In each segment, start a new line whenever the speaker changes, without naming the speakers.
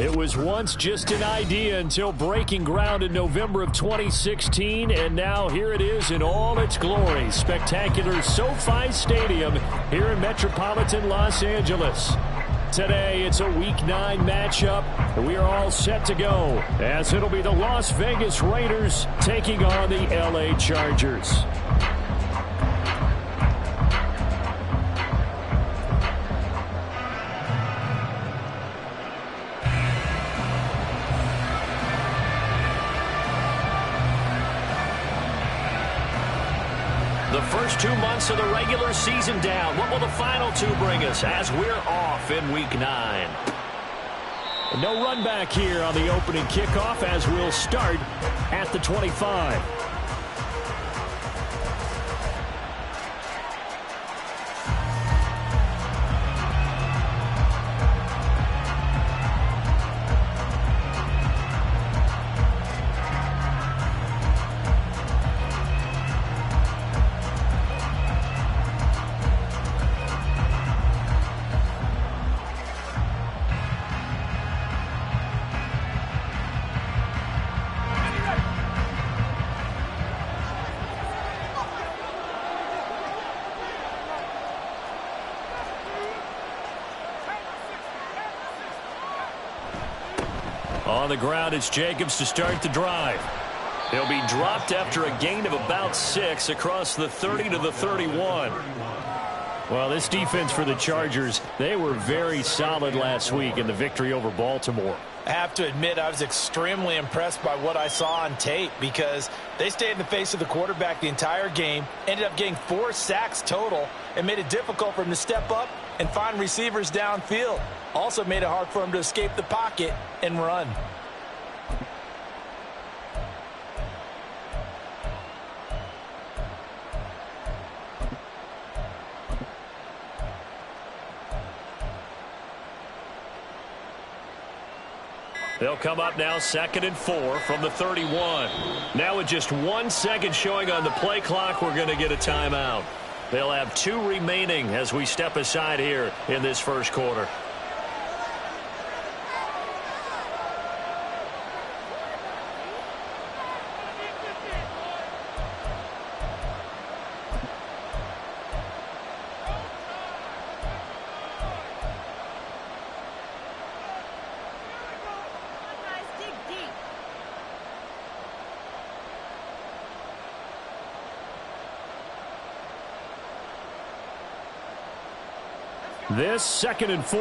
It was once just an idea until breaking ground in November of 2016, and now here it is in all its glory. Spectacular SoFi Stadium here in metropolitan Los Angeles. Today, it's a Week 9 matchup, and we are all set to go, as it'll be the Las Vegas Raiders taking on the LA Chargers. The first 2 months of the regular season down. What will the final 2 bring us as we're off in Week 9? No run back here on the opening kickoff as we'll start at the 25. On the ground, it's Jacobs to start the drive. He'll be dropped after a gain of about 6 across the 30 to the 31. Well, this defense for the Chargers, they were very solid last week in the victory over Baltimore.
I have to admit, I was extremely impressed by what I saw on tape because they stayed in the face of the quarterback the entire game, ended up getting 4 sacks total, and made it difficult for him to step up and find receivers downfield. Also made it hard for him to escape the pocket and run.
They'll come up now 2nd and 4 from the 31. Now with just 1 second showing on the play clock, we're going to get a timeout. They'll have 2 remaining as we step aside here in this first quarter. This 2nd and 4.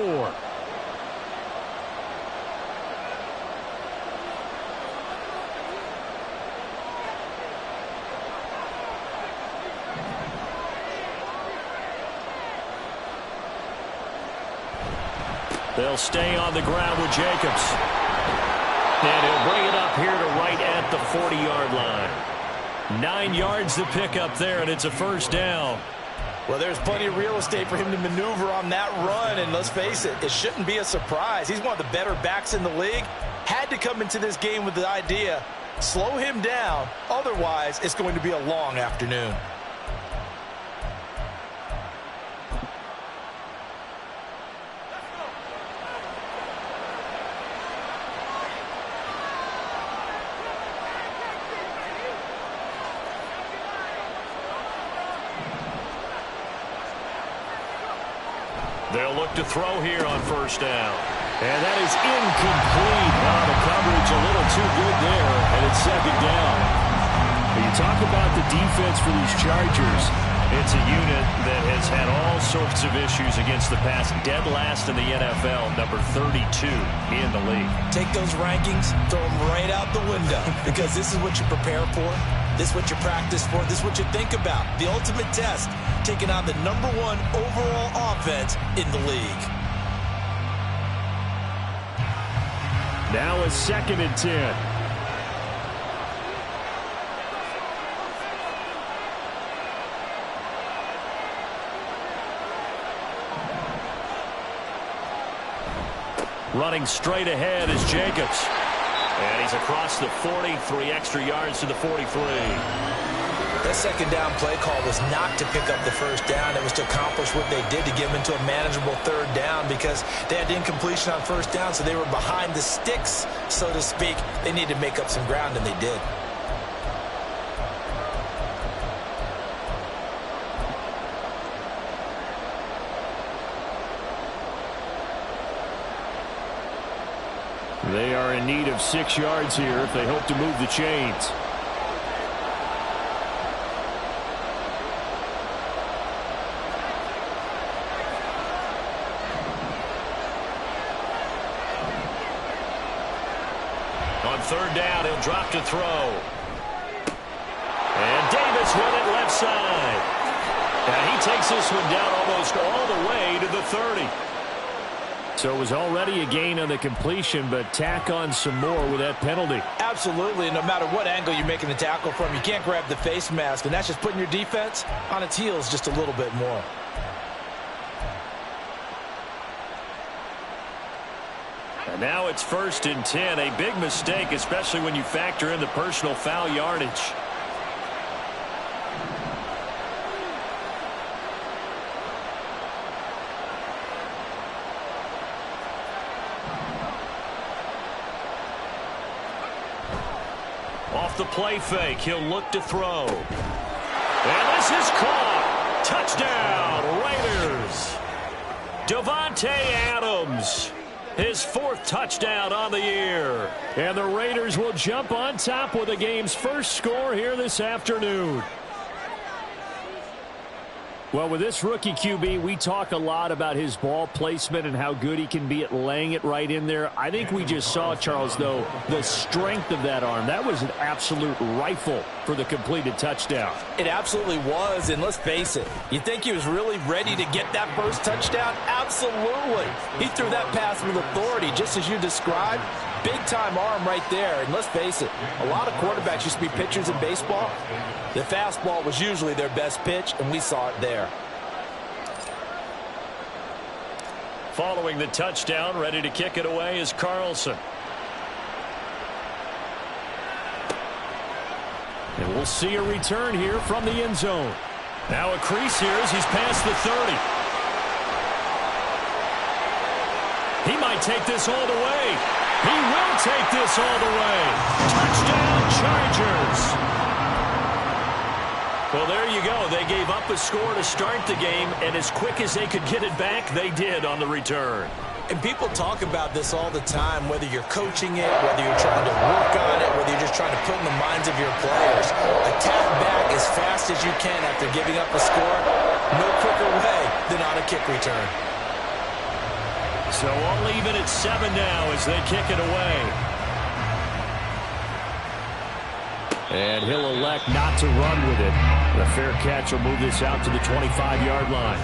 They'll stay on the ground with Jacobs. And he'll bring it up here to right at the 40-yard line. 9 yards to pick up there, and it's a first down.
Well, there's plenty of real estate for him to maneuver on that run, and let's face it, it shouldn't be a surprise. He's one of the better backs in the league. Had to come into this game with the idea, slow him down, otherwise it's going to be a long afternoon.
They'll look to throw here on first down. And that is incomplete. The coverage a little too good there, and it's 2nd down. When you talk about the defense for these Chargers, it's a unit that has had all sorts of issues against the pass. Dead last in the NFL, number 32 in the league.
Take those rankings, throw them right out the window, because this is what you prepare for. This is what you practice for. This is what you think about. The ultimate test, taking on the #1 overall offense in the league.
Now a 2nd and 10. Running straight ahead is Jacobs. And he's across the 40, 3 extra yards to the 43.
That second down play call was not to pick up the first down. It was to accomplish what they did, to get them into a manageable third down, because they had incompletion on first down, so they were behind the sticks, so to speak. They needed to make up some ground, and they did.
They are in need of 6 yards here if they hope to move the chains. On third down, he'll drop to throw. And Davis with it left side. And he takes this one down almost all the way to the 30. So it was already a gain on the completion, but tack on some more with that penalty.
Absolutely, and no matter what angle you're making the tackle from, you can't grab the face mask, and that's just putting your defense on its heels just a little bit more.
And now it's 1st and 10, a big mistake, especially when you factor in the personal foul yardage. Off the play fake, he'll look to throw. And this is caught. Touchdown, Raiders. Davante Adams, his 4th touchdown on the year. And the Raiders will jump on top with the game's first score here this afternoon. Well, with this rookie QB, we talk a lot about his ball placement and how good he can be at laying it right in there. I think we just saw, Charles, though, the strength of that arm. That was an absolute rifle for the completed touchdown.
It absolutely was, and let's face it, you think he was really ready to get that first touchdown? Absolutely. He threw that pass with authority, just as you described. Big-time arm right there, and let's face it, a lot of quarterbacks used to be pitchers in baseball. The fastball was usually their best pitch, and we saw it there.
Following the touchdown, ready to kick it away is Carlson. And we'll see a return here from the end zone. Now a crease here as he's past the 30. He might take this all the way. He will take this all the way. Touchdown, Chargers. Well, there you go. They gave up a score to start the game, and as quick as they could get it back, they did on the return.
And people talk about this all the time, whether you're coaching it, whether you're trying to work on it, whether you're just trying to put in the minds of your players. Attack back as fast as you can after giving up a score. No quicker way than on a kick return.
So all even at 7 now as they kick it away. And he'll elect not to run with it. The fair catch will move this out to the 25-yard line.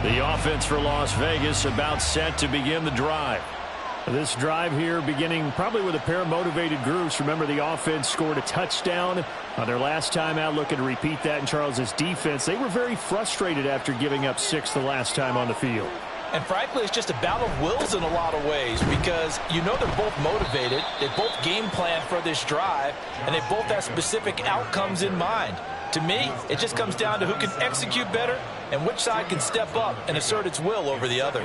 The offense for Las Vegas about set to begin the drive. This drive here beginning probably with a pair of motivated groups. Remember, the offense scored a touchdown on their last time out. Looking to repeat that in Charles's defense. They were very frustrated after giving up 6 the last time on the field.
And frankly, it's just a battle of wills in a lot of ways, because you know they're both motivated. They both game plan for this drive, and they both have specific outcomes in mind. To me, it just comes down to who can execute better and which side can step up and assert its will over the other.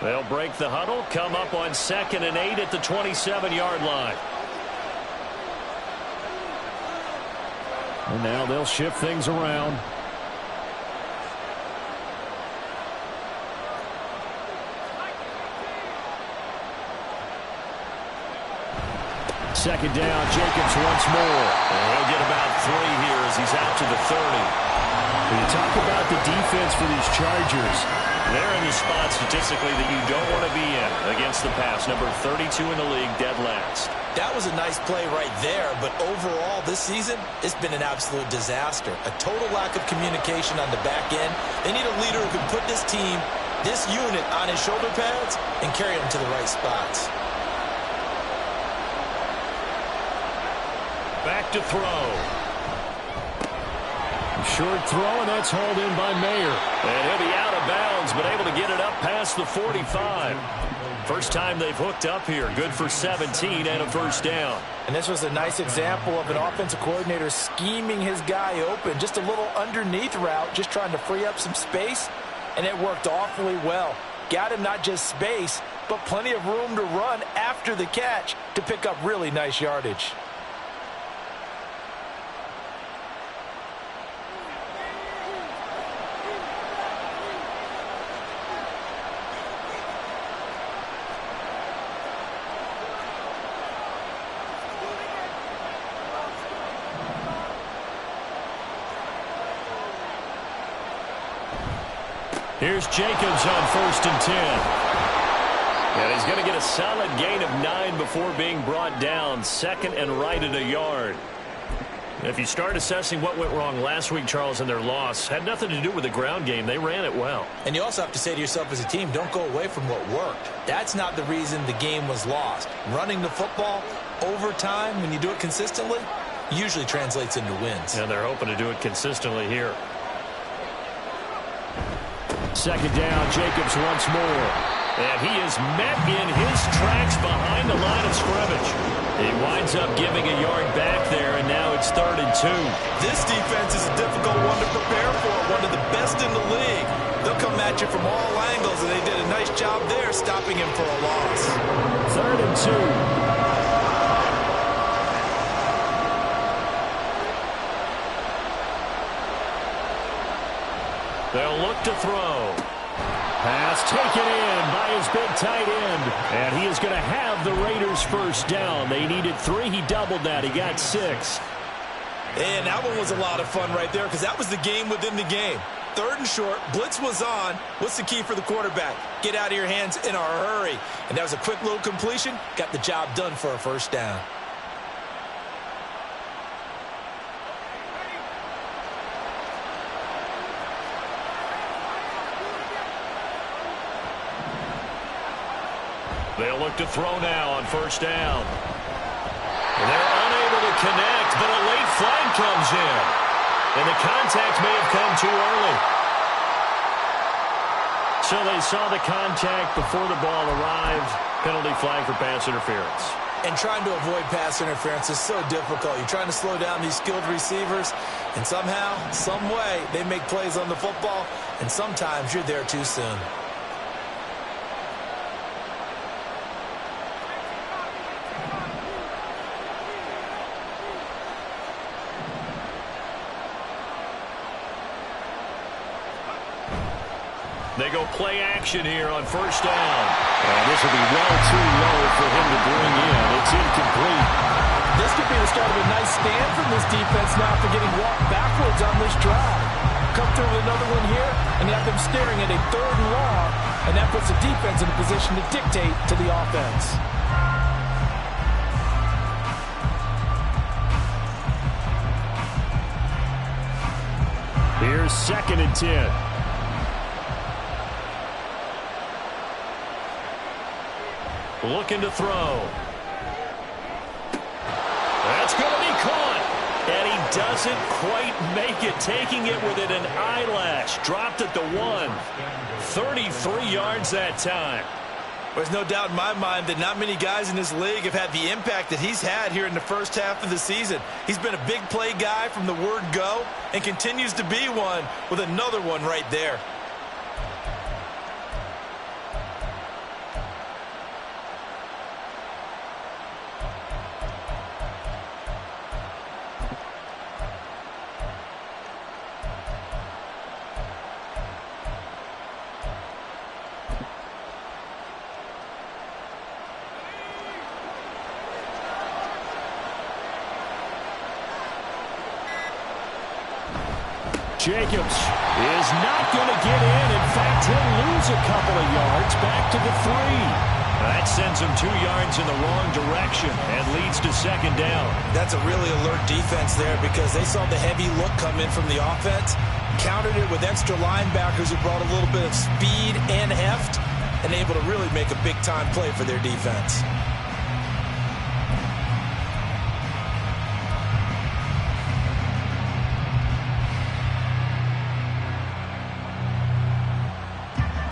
They'll break the huddle, come up on 2nd and 8 at the 27-yard line. And now they'll shift things around. Second down, Jacobs once more. And he'll get about 3 here as he's out to the 30. When you talk about the defense for these Chargers, they're in the spot statistically that you don't want to be in against the pass. Number 32 in the league, dead last.
That was a nice play right there, but overall this season, it's been an absolute disaster. A total lack of communication on the back end. They need a leader who can put this team, this unit, on his shoulder pads and carry them to the right spots.
Back to throw. Short throw, and that's hauled in by Mayer. And he'll be out of bounds, but able to get it up past the 45. First time they've hooked up here. Good for 17 and a first down.
And this was a nice example of an offensive coordinator scheming his guy open. Just a little underneath route, just trying to free up some space, and it worked awfully well. Got him not just space, but plenty of room to run after the catch to pick up really nice yardage.
Here's Jacobs on 1st and 10. And he's going to get a solid gain of 9 before being brought down. 2nd and right at a yard. If you start assessing what went wrong last week, Charles, in their loss, had nothing to do with the ground game. They ran it well.
And you also have to say to yourself as a team, don't go away from what worked. That's not the reason the game was lost. Running the football over time, when you do it consistently, usually translates into wins.
And they're hoping to do it consistently here. 2nd down, Jacobs once more. And he is met in his tracks behind the line of scrimmage. He winds up giving a yard back there, and now it's 3rd and 2.
This defense is a difficult one to prepare for, one of the best in the league. They'll come at you from all angles, and they did a nice job there stopping him for a loss.
3rd and 2. They'll look to throw. Pass taken in by his big tight end. And he is going to have the Raiders first down. They needed 3. He doubled that. He got 6.
And that one was a lot of fun right there because that was the game within the game. 3rd and short. Blitz was on. What's the key for the quarterback? Get out of your hands in a hurry. And that was a quick little completion. Got the job done for a first down.
They'll look to throw now on 1st down. They're unable to connect, but a late flag comes in. And the contact may have come too early. So they saw the contact before the ball arrived. Penalty flag for pass interference.
And trying to avoid pass interference is so difficult. You're trying to slow down these skilled receivers, and somehow, some way, they make plays on the football, and sometimes you're there too soon.
They go play action here on 1st down. And this will be well too low for him to bring in. It's incomplete.
This could be the start of a nice stand from this defense now for getting walked backwards on this drive. Come through with another one here, and you have them staring at a 3rd and long, and that puts the defense in a position to dictate to the offense.
Here's 2nd and 10. Looking to throw. That's going to be caught. And he doesn't quite make it. Taking it within an eyelash. Dropped at the 1. 33 yards that time.
There's no doubt in my mind that not many guys in this league have had the impact that he's had here in the first half of the season. He's been a big play guy from the word go and continues to be one with another one right there.
Jacobs is not going to get in. In fact, he'll lose a couple of yards back to the 3. That sends him 2 yards in the wrong direction and leads to 2nd down.
That's a really alert defense there because they saw the heavy look come in from the offense, countered it with extra linebackers who brought a little bit of speed and heft, and able to really make a big-time play for their defense.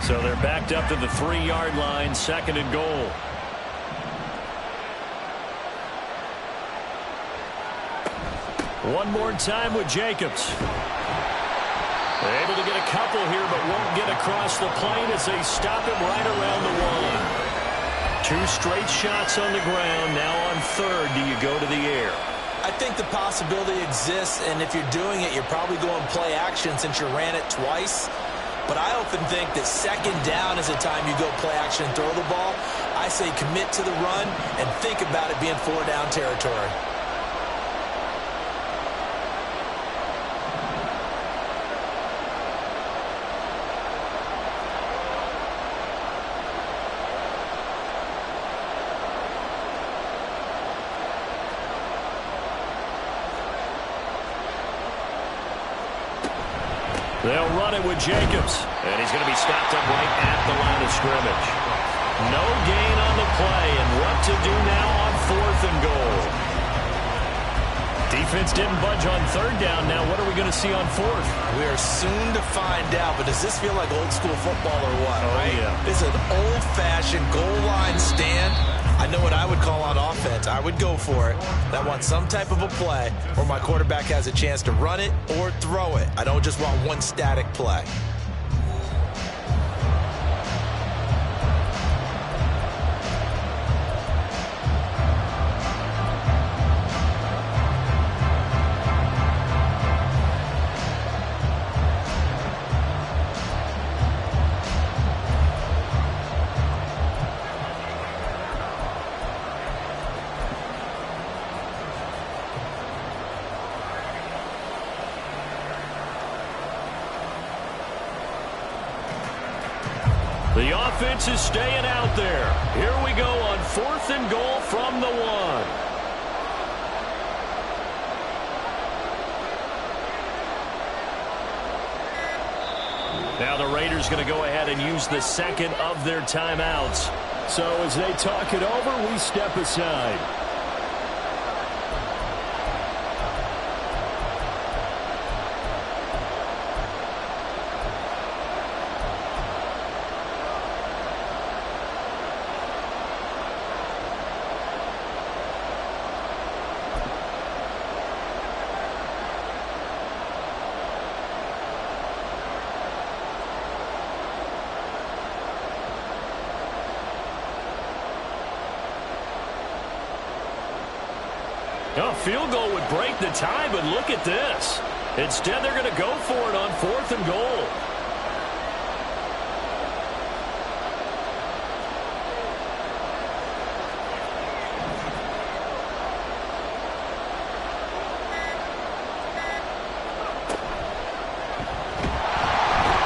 So they're backed up to the 3-yard line, 2nd and goal. One more time with Jacobs. They're able to get a couple here, but won't get across the plane as they stop him right around the 1. 2 straight shots on the ground. Now on 3rd, do you go to the air?
I think the possibility exists, and if you're doing it, you're probably going play action since you ran it twice. But I often think that 2nd down is the time you go play action and throw the ball. I say commit to the run and think about it being 4-down territory.
They'll run it with Jacobs, and he's going to be stopped up right at the line of scrimmage. No gain on the play, and what to do now on 4th and goal. Defense didn't budge on 3rd down. Now what are we going to see on 4th?
We are soon to find out, but does this feel like old school football or what?
Oh,
right?
Yeah.
This is an old-fashioned goal line stand. I know what I would call on offense. I would go for it. I want some type of a play where my quarterback has a chance to run it or throw it. I don't just want one static play.
The offense is staying out there. Here we go on 4th and goal from the 1. Now the Raiders going to go ahead and use the 2nd of their timeouts. So as they talk it over, we step aside. A field goal would break the tie, but look at this. Instead, they're going to go for it on 4th and goal.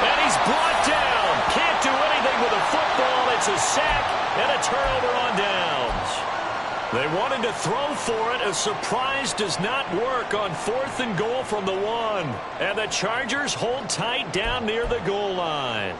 And he's brought down. Can't do anything with a football. It's a sack and a turnover on downs. They wanted to throw for it. A surprise does not work on 4th and goal from the 1. And the Chargers hold tight down near the goal line.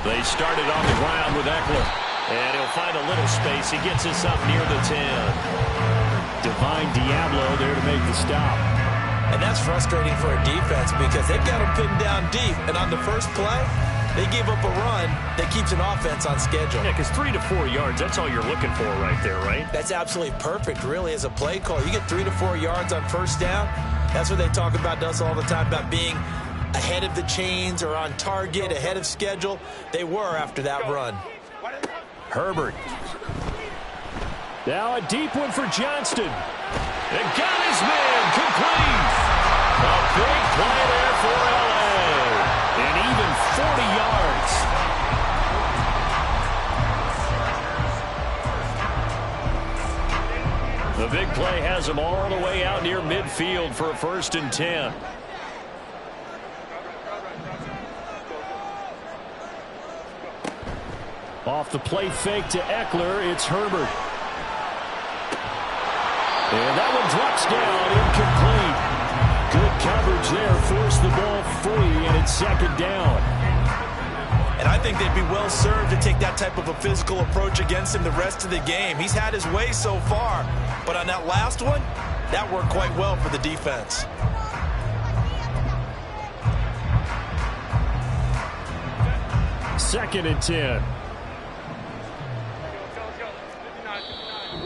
They started on the ground with Eckler. And he'll find a little space. He gets us up near the 10. Divine Diablo there to make the stop.
And that's frustrating for a defense because they've got them pinned down deep. And on the first play, they gave up a run that keeps an offense on schedule.
Yeah, because 3 to 4 yards, that's all you're looking for right there, right?
That's absolutely perfect, really, as a play call. You get 3 to 4 yards on first down. That's what they talk about us all the time, about being ahead of the chains or on target, ahead of schedule. They were after that run.
Herbert. Now a deep one for Johnston. And got his man complete. A big play there for L.A. And even 40 yards. The big play has him all the way out near midfield for a 1st and 10. Off the play fake to Eckler, it's Herbert. And that one drops down, incomplete. Good coverage there, forced the ball free, and it's 2nd down.
And I think they'd be well served to take that type of a physical approach against him the rest of the game. He's had his way so far, but on that last one, that worked quite well for the defense.
Second and 10.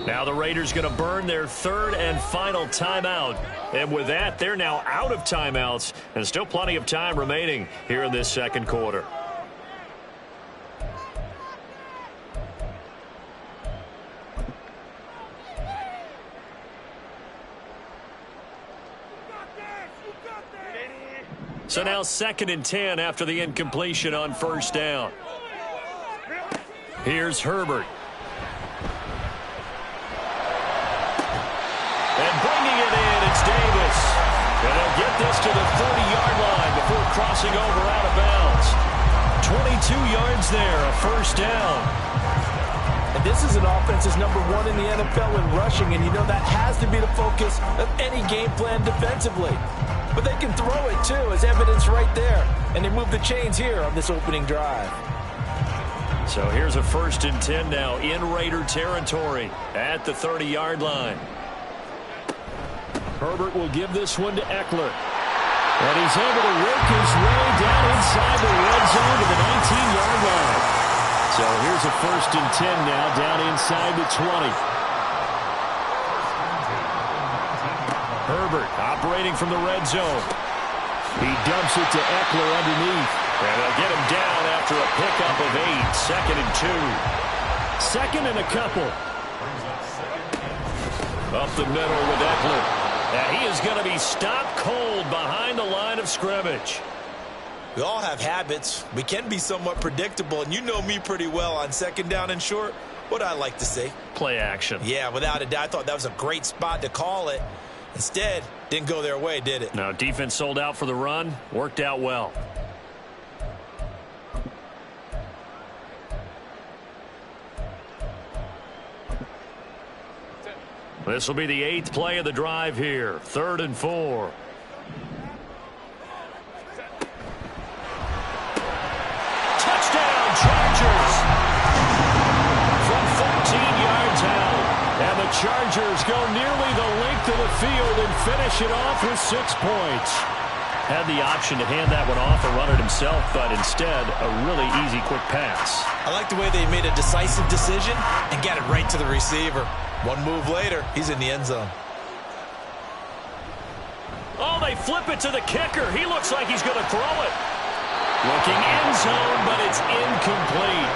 Now the Raiders going to burn their third and final timeout. And with that, they're now out of timeouts and still plenty of time remaining here in this second quarter. So now second and 10 after the incompletion on first down. Here's Herbert. And bringing it in, it's Davis. And they'll get this to the 30-yard line before crossing over out of bounds. 22 yards there, a first down.
And this is an offense that's #1 in the NFL in rushing, and you know that has to be the focus of any game plan defensively. But they can throw it, too, as evidence right there. And they move the chains here on this opening drive.
So here's a first and 10 now in Raider territory at the 30-yard line. Herbert will give this one to Eckler. And he's able to work his way down inside the red zone to the 19-yard line. So here's a first and 10 now down inside the 20. Herbert operating from the red zone. He dumps it to Eckler underneath. And they'll get him down after a pickup of 8. Second and 2. Second and a couple. Up the middle with Eckler. And he is going to be stopped cold behind the line of scrimmage.
We all have habits. We can be somewhat predictable, and you know me pretty well on second down and short. What I like to say?
Play action.
Yeah, without a doubt. I thought that was a great spot to call it. Instead, didn't go their way, did it?
No, defense sold out for the run. Worked out well. This will be the 8th play of the drive here. 3rd and 4. Touchdown, Chargers! From 14 yards out. And the Chargers go nearly the length of the field and finish it off with 6 points. Had the option to hand that one off or run it himself, but instead, a really easy, quick pass.
I like the way they made a decisive decision and got it right to the receiver. One move later, he's in the end zone.
Oh, they flip it to the kicker. He looks like he's going to throw it. Looking end zone, but it's incomplete.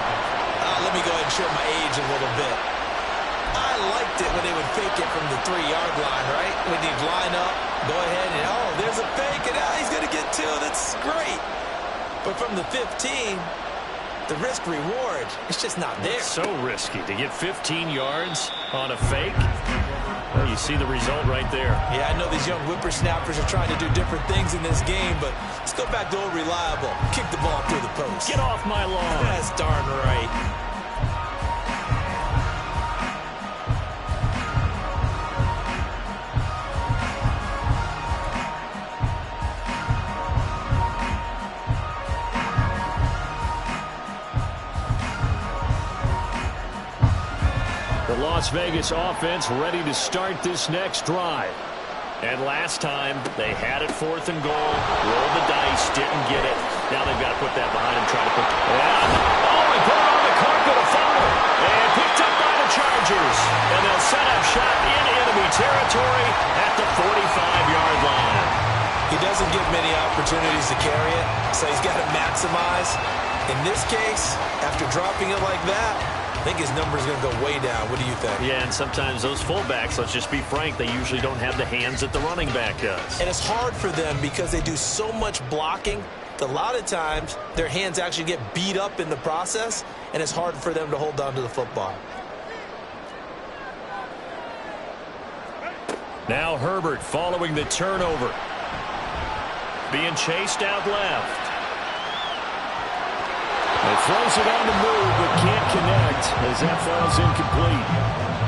Let me go ahead and show my age a little bit. I liked it when they would fake it from the 3-yard line, right? When you'd line up, go ahead and, oh, there's a fake, and he's going to get 2. That's great. But from the 15, the risk-reward, it's just not there.
It's so risky to get 15 yards on a fake. Well, you see the result right there.
Yeah, I know these young whippersnappers are trying to do different things in this game, but let's go back to old reliable. Kick the ball through the post.
Get off my lawn.
That's darn right.
The Las Vegas offense ready to start this next drive. And last time, they had it 4th and goal, rolled the dice, didn't get it. Now they've got to put that behind them, try to put... And, oh, he put it on the carpet, a fumble. And picked up by the Chargers. And they'll set up shot in enemy territory at the 45-yard line.
He doesn't give many opportunities to carry it, so he's got to maximize. In this case, after dropping it like that, I think his number is going to go way down. What do you think?
Yeah, and sometimes those fullbacks, let's just be frank, they usually don't have the hands that the running back does.
And it's hard for them because they do so much blocking. A lot of times, their hands actually get beat up in the process, and it's hard for them to hold on to the football.
Now Herbert following the turnover. Being chased out left. He throws it on the move, but can't connect as that falls incomplete.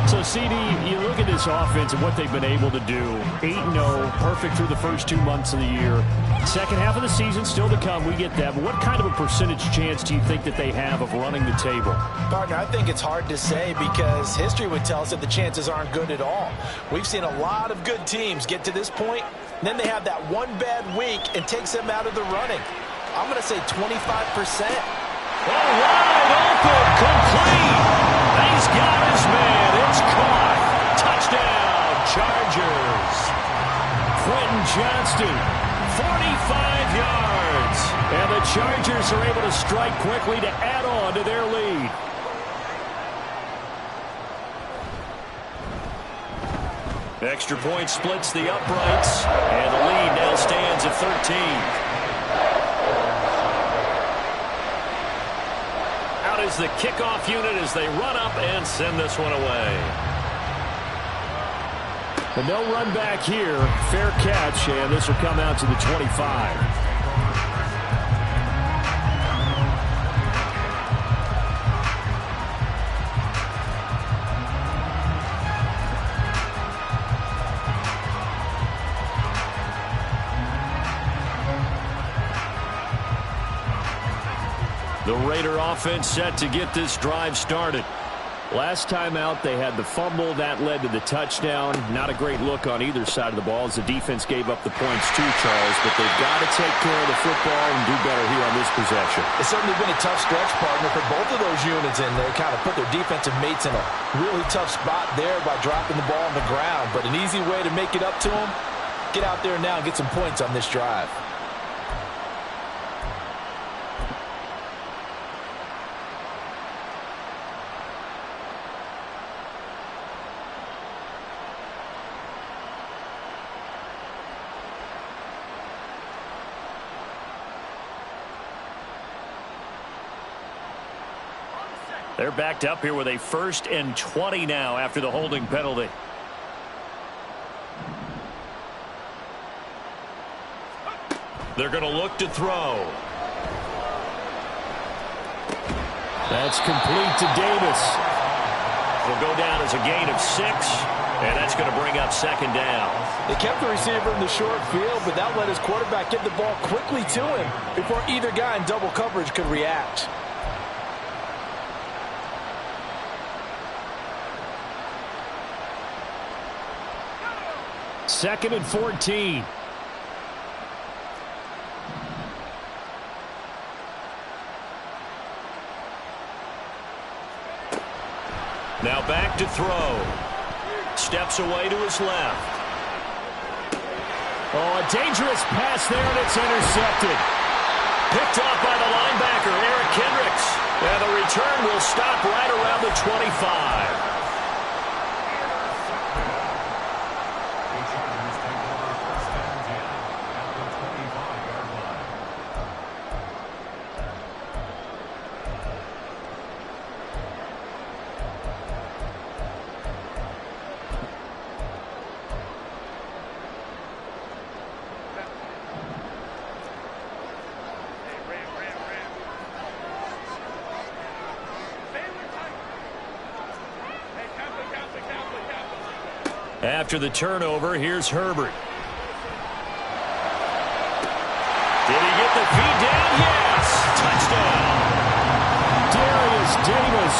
So, CD, you look at this offense and what they've been able to do. 8-0, perfect through the first 2 months of the year. Second half of the season still to come. We get that. But what kind of a percentage chance do you think that they have of running the table?
Partner, I think it's hard to say because history would tell us that the chances aren't good at all. We've seen a lot of good teams get to this point, and then they have that one bad week and takes them out of the running. I'm going to say 25%.
Wide open, complete. He's got his man. It's caught. Touchdown, Chargers. Quentin Johnston, 45 yards. And the Chargers are able to strike quickly to add on to their lead. Extra point splits the uprights. And the lead now stands at 13. Is the kickoff unit as they run up and send this one away. But no run back here. Fair catch, and this will come out to the 25. The Raider offense set to get this drive started. Last time out, they had the fumble. That led to the touchdown. Not a great look on either side of the ball as the defense gave up the points too, Charles. But they've got to take care of the football and do better here on this possession.
It's certainly been a tough stretch, partner, for both of those units, and they kind of put their defensive mates in a really tough spot there by dropping the ball on the ground. But an easy way to make it up to them, get out there now and get some points on this drive.
They're backed up here with a 1st and 20 now after the holding penalty. They're going to look to throw. That's complete to Davis. Will go down as a gain of 6, and that's going to bring up 2nd down.
They kept the receiver in the short field, but that let his quarterback get the ball quickly to him before either guy in double coverage could react.
Second and 14. Now back to throw. Steps away to his left. Oh, a dangerous pass there, and it's intercepted. Picked off by the linebacker, Eric Kendricks. And the return will stop right around the 25. After the turnover, here's Herbert. Did he get the feed down? Yes! Touchdown! Darius Davis,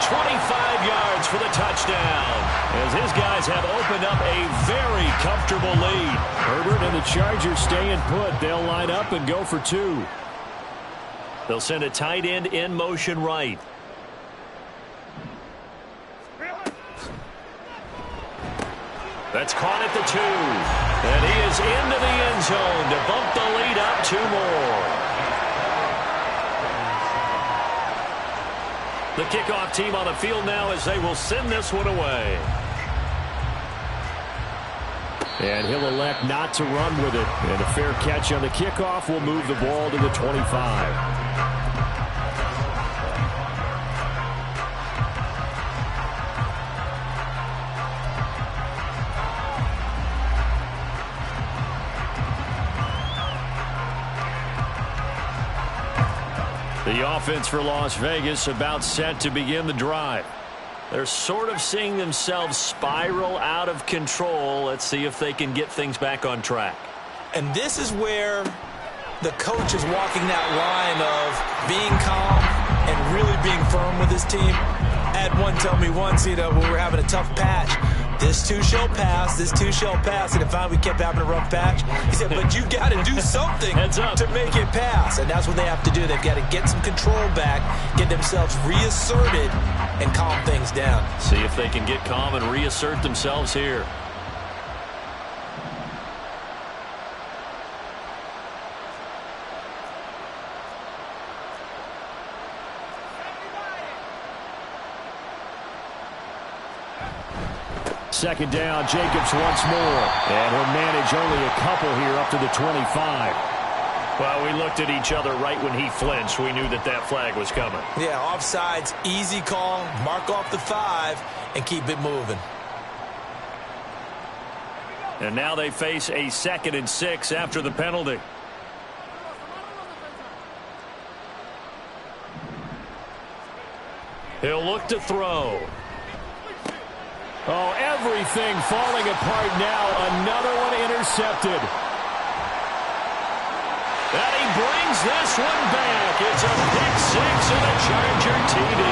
25 yards for the touchdown. As his guys have opened up a very comfortable lead. Herbert and the Chargers staying put. They'll line up and go for 2. They'll send a tight end in motion right. That's caught at the 2. And he is into the end zone to bump the lead up 2 more. The kickoff team on the field now as they will send this one away. And he'll elect not to run with it. And a fair catch on the kickoff will move the ball to the 25. The offense for Las Vegas about set to begin the drive. They're sort of seeing themselves spiral out of control. Let's see if they can get things back on track.
And this is where the coach is walking that line of being calm and really being firm with his team. I had one tell me once, when we were having a tough patch, this too shall pass, this too shall pass. And finally we kept having a rough patch. He said, but you got to do something to make it pass. And that's what they have to do. They've got to get some control back, get themselves reasserted, and calm things down.
See if they can get calm and reassert themselves here. Second down, Jacobs once more. And he'll manage only a couple here up to the 25. Well, we looked at each other right when he flinched. We knew that that flag was coming.
Yeah, offsides, easy call, mark off the 5, and keep it moving.
And now they face a 2nd and 6 after the penalty. He'll look to throw. Oh, everything falling apart now. Another one intercepted. And he brings this one back. It's a pick 6 and a Charger TD.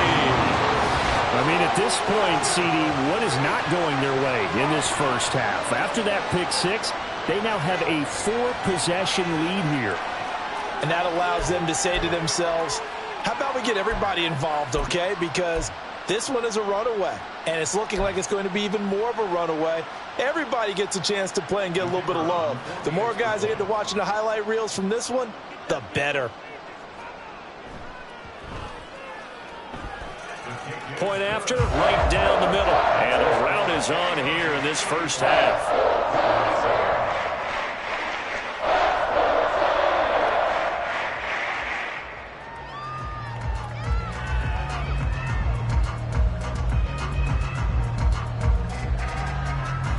I mean, at this point, CD, what is not going their way in this first half? After that pick 6, they now have a 4-possession lead here.
And that allows them to say to themselves, how about we get everybody involved, okay? Because this one is a runaway, and it's looking like it's going to be even more of a runaway. Everybody gets a chance to play and get a little bit of love. The more guys that get to watching the highlight reels from this one, the better.
Point after, right down the middle. And a rout is on here in this first half.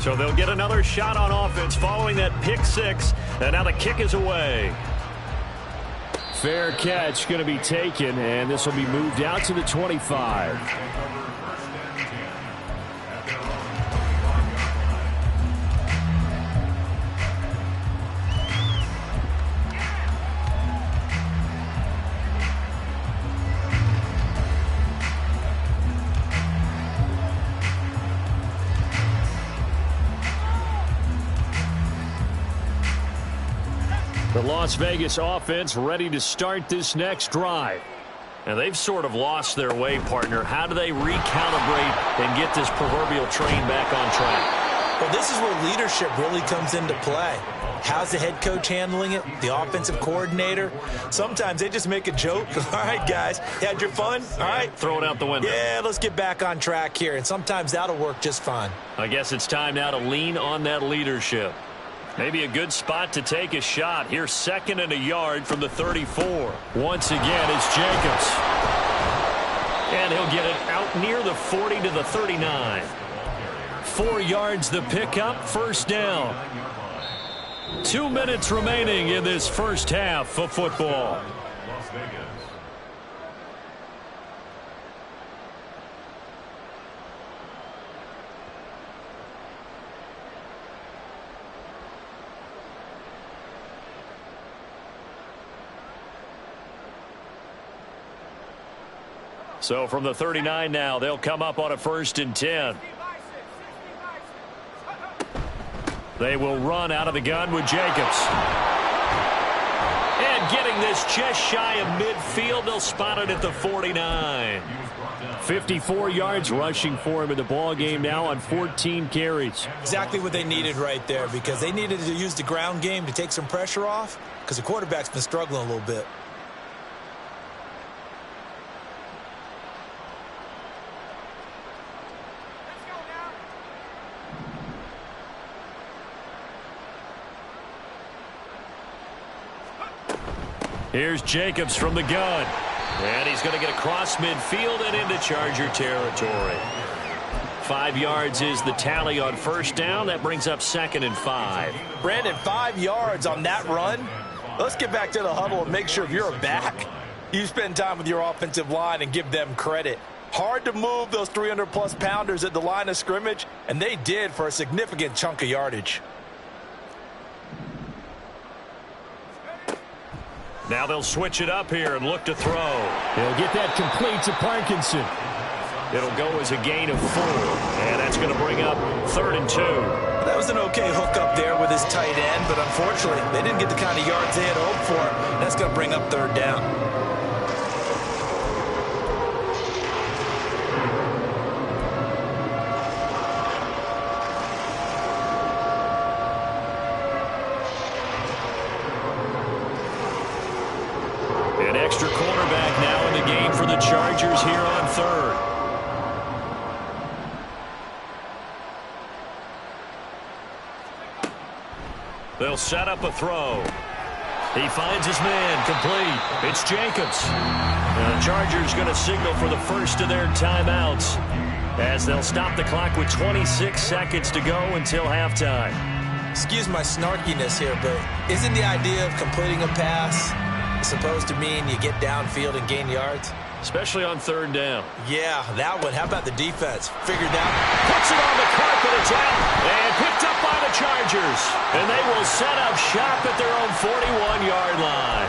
So they'll get another shot on offense following that pick 6. And now the kick is away. Fair catch going to be taken, and this will be moved out to the 25. The Las Vegas offense ready to start this next drive. And they've sort of lost their way, partner. How do they recalibrate and get this proverbial train back on track?
Well, this is where leadership really comes into play. How's the head coach handling it? The offensive coordinator? Sometimes they just make a joke. All right, guys, you had your fun? All right.
Throw it out the window.
Yeah, let's get back on track here. And sometimes that'll work just fine.
I guess it's time now to lean on that leadership. Maybe a good spot to take a shot. Here's 2nd and a yard from the 34. Once again, it's Jacobs. And he'll get it out near the 40 to the 39. 4 yards the pickup, first down. 2 minutes remaining in this first half of football. So from the 39 now, they'll come up on a 1st and 10. They will run out of the gun with Jacobs. And getting this just shy of midfield, they'll spot it at the 49. 54 yards rushing for him in the ball game now on 14 carries.
Exactly what they needed right there, because they needed to use the ground game to take some pressure off, because the quarterback's been struggling a little bit.
Here's Jacobs from the gun. And he's going to get across midfield and into Charger territory. 5 yards is the tally on first down. That brings up 2nd and 5.
Brandon, 5 yards on that run. Let's get back to the huddle and make sure if you're back, you spend time with your offensive line and give them credit. Hard to move those 300-plus pounders at the line of scrimmage, and they did for a significant chunk of yardage.
Now they'll switch it up here and look to throw. He'll get that complete to Parkinson. It'll go as a gain of 4, and that's going to bring up 3rd and 2.
That was an okay hook up there with his tight end, but unfortunately, they didn't get the kind of yards they had hoped for. That's going to bring up 3rd down.
An extra cornerback now in the game for the Chargers here on 3rd. They'll set up a throw. He finds his man, complete. It's Jacobs. The Chargers going to signal for the first of their timeouts as they'll stop the clock with 26 seconds to go until halftime.
Excuse my snarkiness here, but isn't the idea of completing a pass supposed to mean you get downfield and gain yards?
Especially on 3rd down.
Yeah, that one. How about the defense? Figured out.
Puts it on the carpet. It's out. And picked up by the Chargers. And they will set up shop at their own 41-yard line.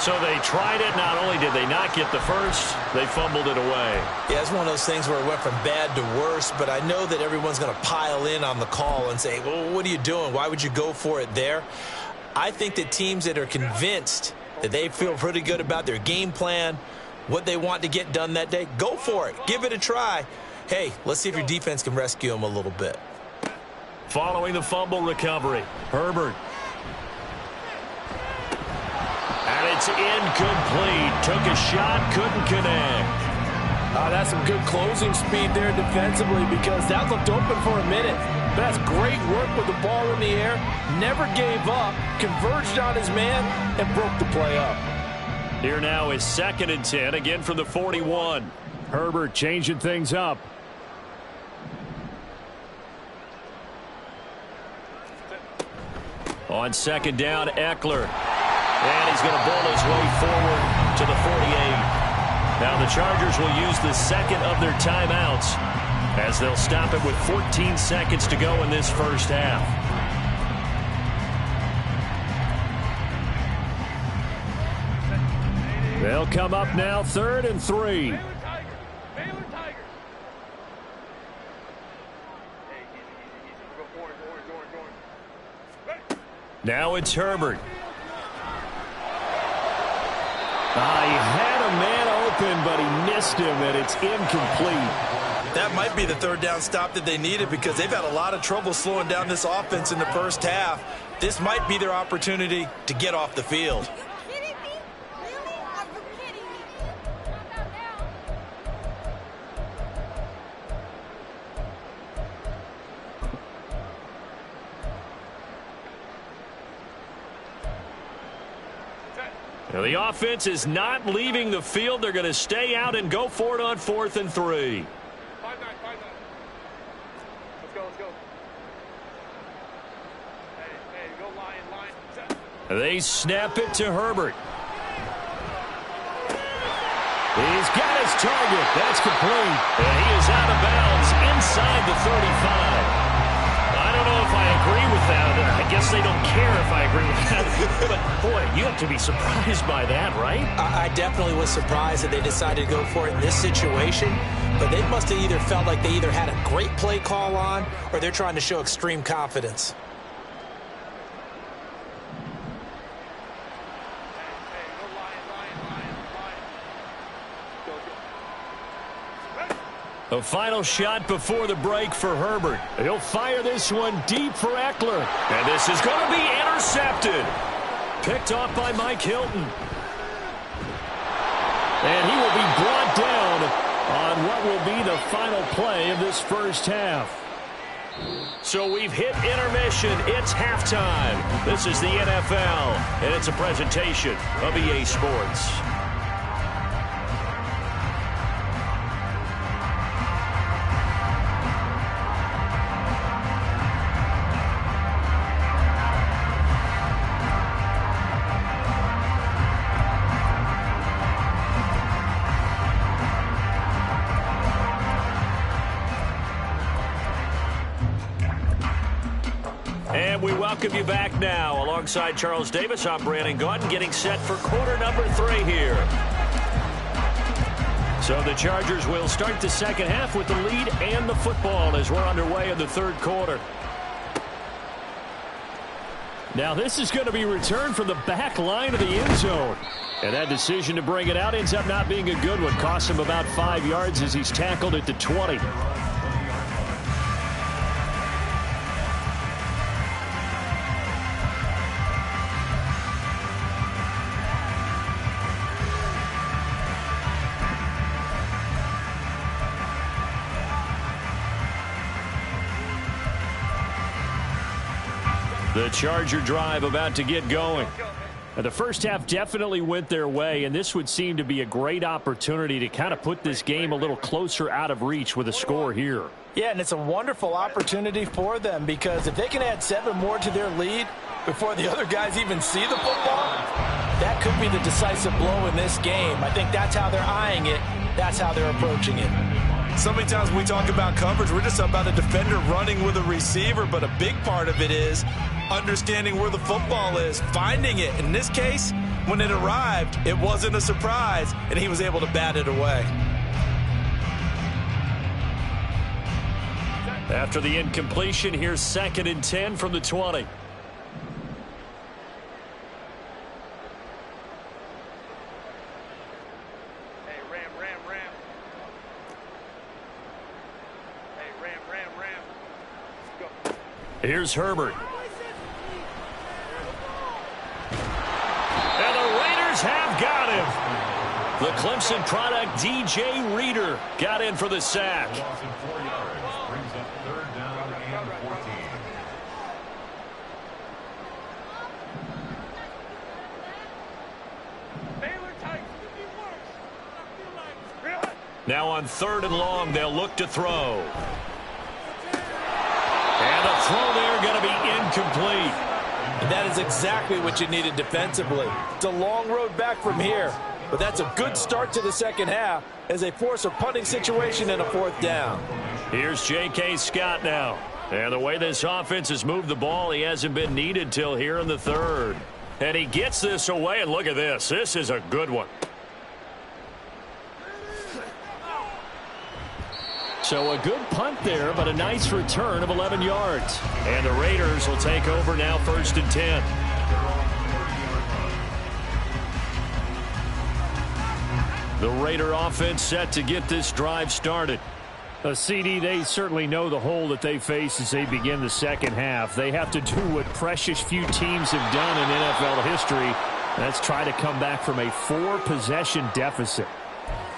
So they tried it. Not only did they not get the first, they fumbled it away.
Yeah, it's one of those things where it went from bad to worse, but I know that everyone's going to pile in on the call and say, well, what are you doing? Why would you go for it there? I think that teams that are convinced that they feel pretty good about their game plan, what they want to get done that day, go for it. Give it a try. Hey, let's see if your defense can rescue them a little bit.
Following the fumble recovery, Herbert. And it's incomplete. Took a shot, couldn't connect.
That's some good closing speed there defensively because that looked open for a minute. That's great work with the ball in the air. Never gave up, converged on his man, and broke the play up.
Here now is 2nd and 10, again from the 41. Herbert changing things up. On 2nd down, Eckler. And he's going to bowl his way forward to the 48. Now the Chargers will use the 2nd of their timeouts as they'll stop it with 14 seconds to go in this first half. They'll come up now 3rd and 3. Now it's Herbert. He had a man open, but he missed him, and it's incomplete.
That might be the 3rd down stop that they needed because they've had a lot of trouble slowing down this offense in the first half. This might be their opportunity to get off the field.
Now the offense is not leaving the field. They're going to stay out and go for it on 4th and 3.
5-9. Let's go. Hey, go line. Set.
They snap it to Herbert. He's got his target. That's complete. And he is out of bounds inside the 35. I don't know if I agree with that. I guess they don't care if I agree with that. But, boy, you have to be surprised by that, right?
I definitely was surprised that they decided to go for it in this situation. But they must have either felt like they either had a great play call on or they're trying to show extreme confidence.
A final shot before the break for Herbert. He'll fire this one deep for Eckler. And this is going to be intercepted. Picked off by Mike Hilton. And he will be brought down on what will be the final play of this first half. So we've hit intermission. It's halftime. This is the NFL, and it's a presentation of EA Sports. we welcome you back now. Alongside Charles Davis, I'm Brandon Gaudin, getting set for quarter number 3 here. So the Chargers will start the second half with the lead and the football as we're underway in the third quarter. Now this is going to be returned from the back line of the end zone. And that decision to bring it out ends up not being a good one. Costs him about 5 yards as he's tackled at the 20. The Charger drive about to get going. Now, the first half definitely went their way, and this would seem to be a great opportunity to kind of put this game a little closer out of reach with a score here.
Yeah, and it's a wonderful opportunity for them because if they can add 7 more to their lead before the other guys even see the football, that could be the decisive blow in this game. I think that's how they're eyeing it. That's how they're approaching it.
So many times when we talk about coverage, we're just about a defender running with a receiver, but a big part of it is understanding where the football is, finding it. In this case, when it arrived, it wasn't a surprise, and he was able to bat it away.
After the incompletion, here's 2nd and 10 from the 20. Here's Herbert. And the Raiders have got him. The Clemson product, DJ Reader, got in for the sack. Now on 3rd and long, they'll look to throw. And the throw there going to be incomplete.
And that is exactly what you needed defensively. It's a long road back from here, but that's a good start to the second half as they force a punting situation and a 4th down.
Here's J.K. Scott now. And the way this offense has moved the ball, he hasn't been needed till here in the 3rd. And he gets this away, and look at this. This is a good one. So a good punt there, but a nice return of 11 yards. And the Raiders will take over now 1st and 10. The Raider offense set to get this drive started. CD, they certainly know the hole that they face as they begin the second half. They have to do what precious few teams have done in NFL history. That's try to come back from a 4-possession deficit.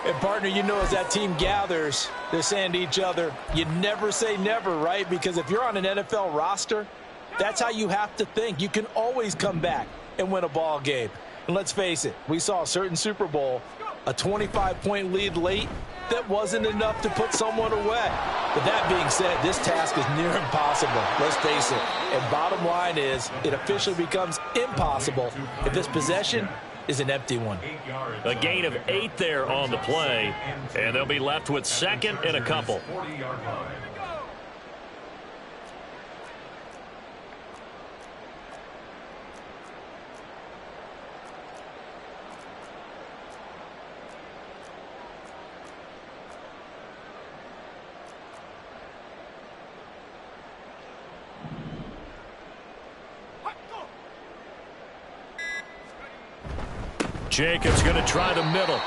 And, partner, you know as that team gathers, they're saying to each other, you never say never, right? Because if you're on an NFL roster, that's how you have to think. You can always come back and win a ball game. And let's face it, we saw a certain Super Bowl, a 25-point lead late, that wasn't enough to put someone away. But that being said, this task is near impossible. Let's face it. And bottom line is, it officially becomes impossible if this possession is an empty one.
A gain of 8 there on the play, and they'll be left with 2nd and a couple. Jacobs going to try the middle.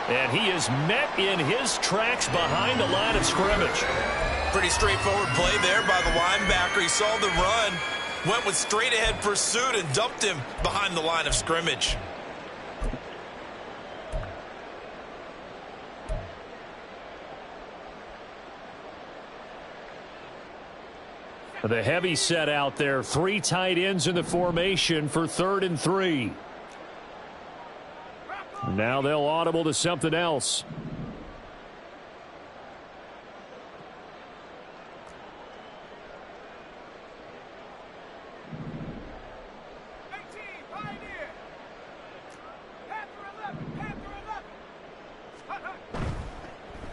And he is met in his tracks behind the line of scrimmage.
Pretty straightforward play there by the linebacker. He saw the run, went with straight-ahead pursuit, and dumped him behind the line of scrimmage.
The heavy set out there. 3 tight ends in the formation for 3rd and 3. Now they'll audible to something else.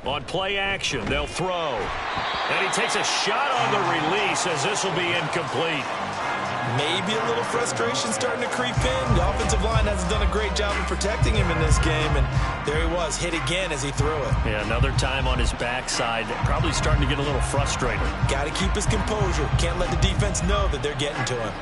On play action, they'll throw. And he takes a shot on the release as this will be incomplete.
Maybe a little frustration starting to creep in. The offensive line hasn't done a great job of protecting him in this game, and there he was, hit again as he threw it.
Yeah, another time on his backside, probably starting to get a little frustrated.
Got to keep his composure. Can't let the defense know that they're getting to him.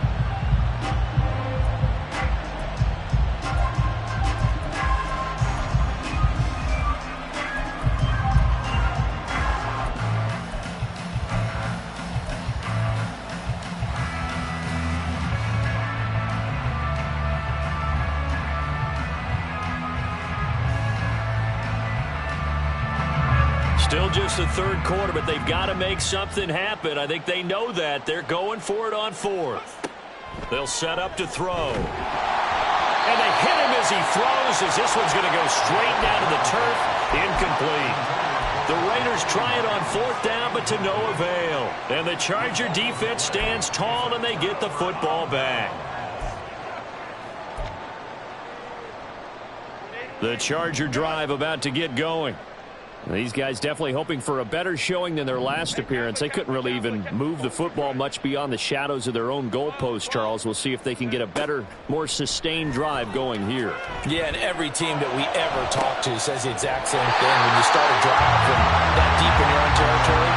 Still just the third quarter, but they've got to make something happen. I think they know that. They're going for it on fourth. They'll set up to throw. And they hit him as he throws, as this one's going to go straight down to the turf. Incomplete. The Raiders try it on fourth down, but to no avail. And the Charger defense stands tall, and they get the football back. The Charger drive about to get going. These guys definitely hoping for a better showing than their last appearance. They couldn't really even move the football much beyond the shadows of their own goalpost, Charles. We'll see if they can get a better, more sustained drive going here.
Yeah, and every team that we ever talk to says the exact same thing. When you start a drive from that deep in your own territory,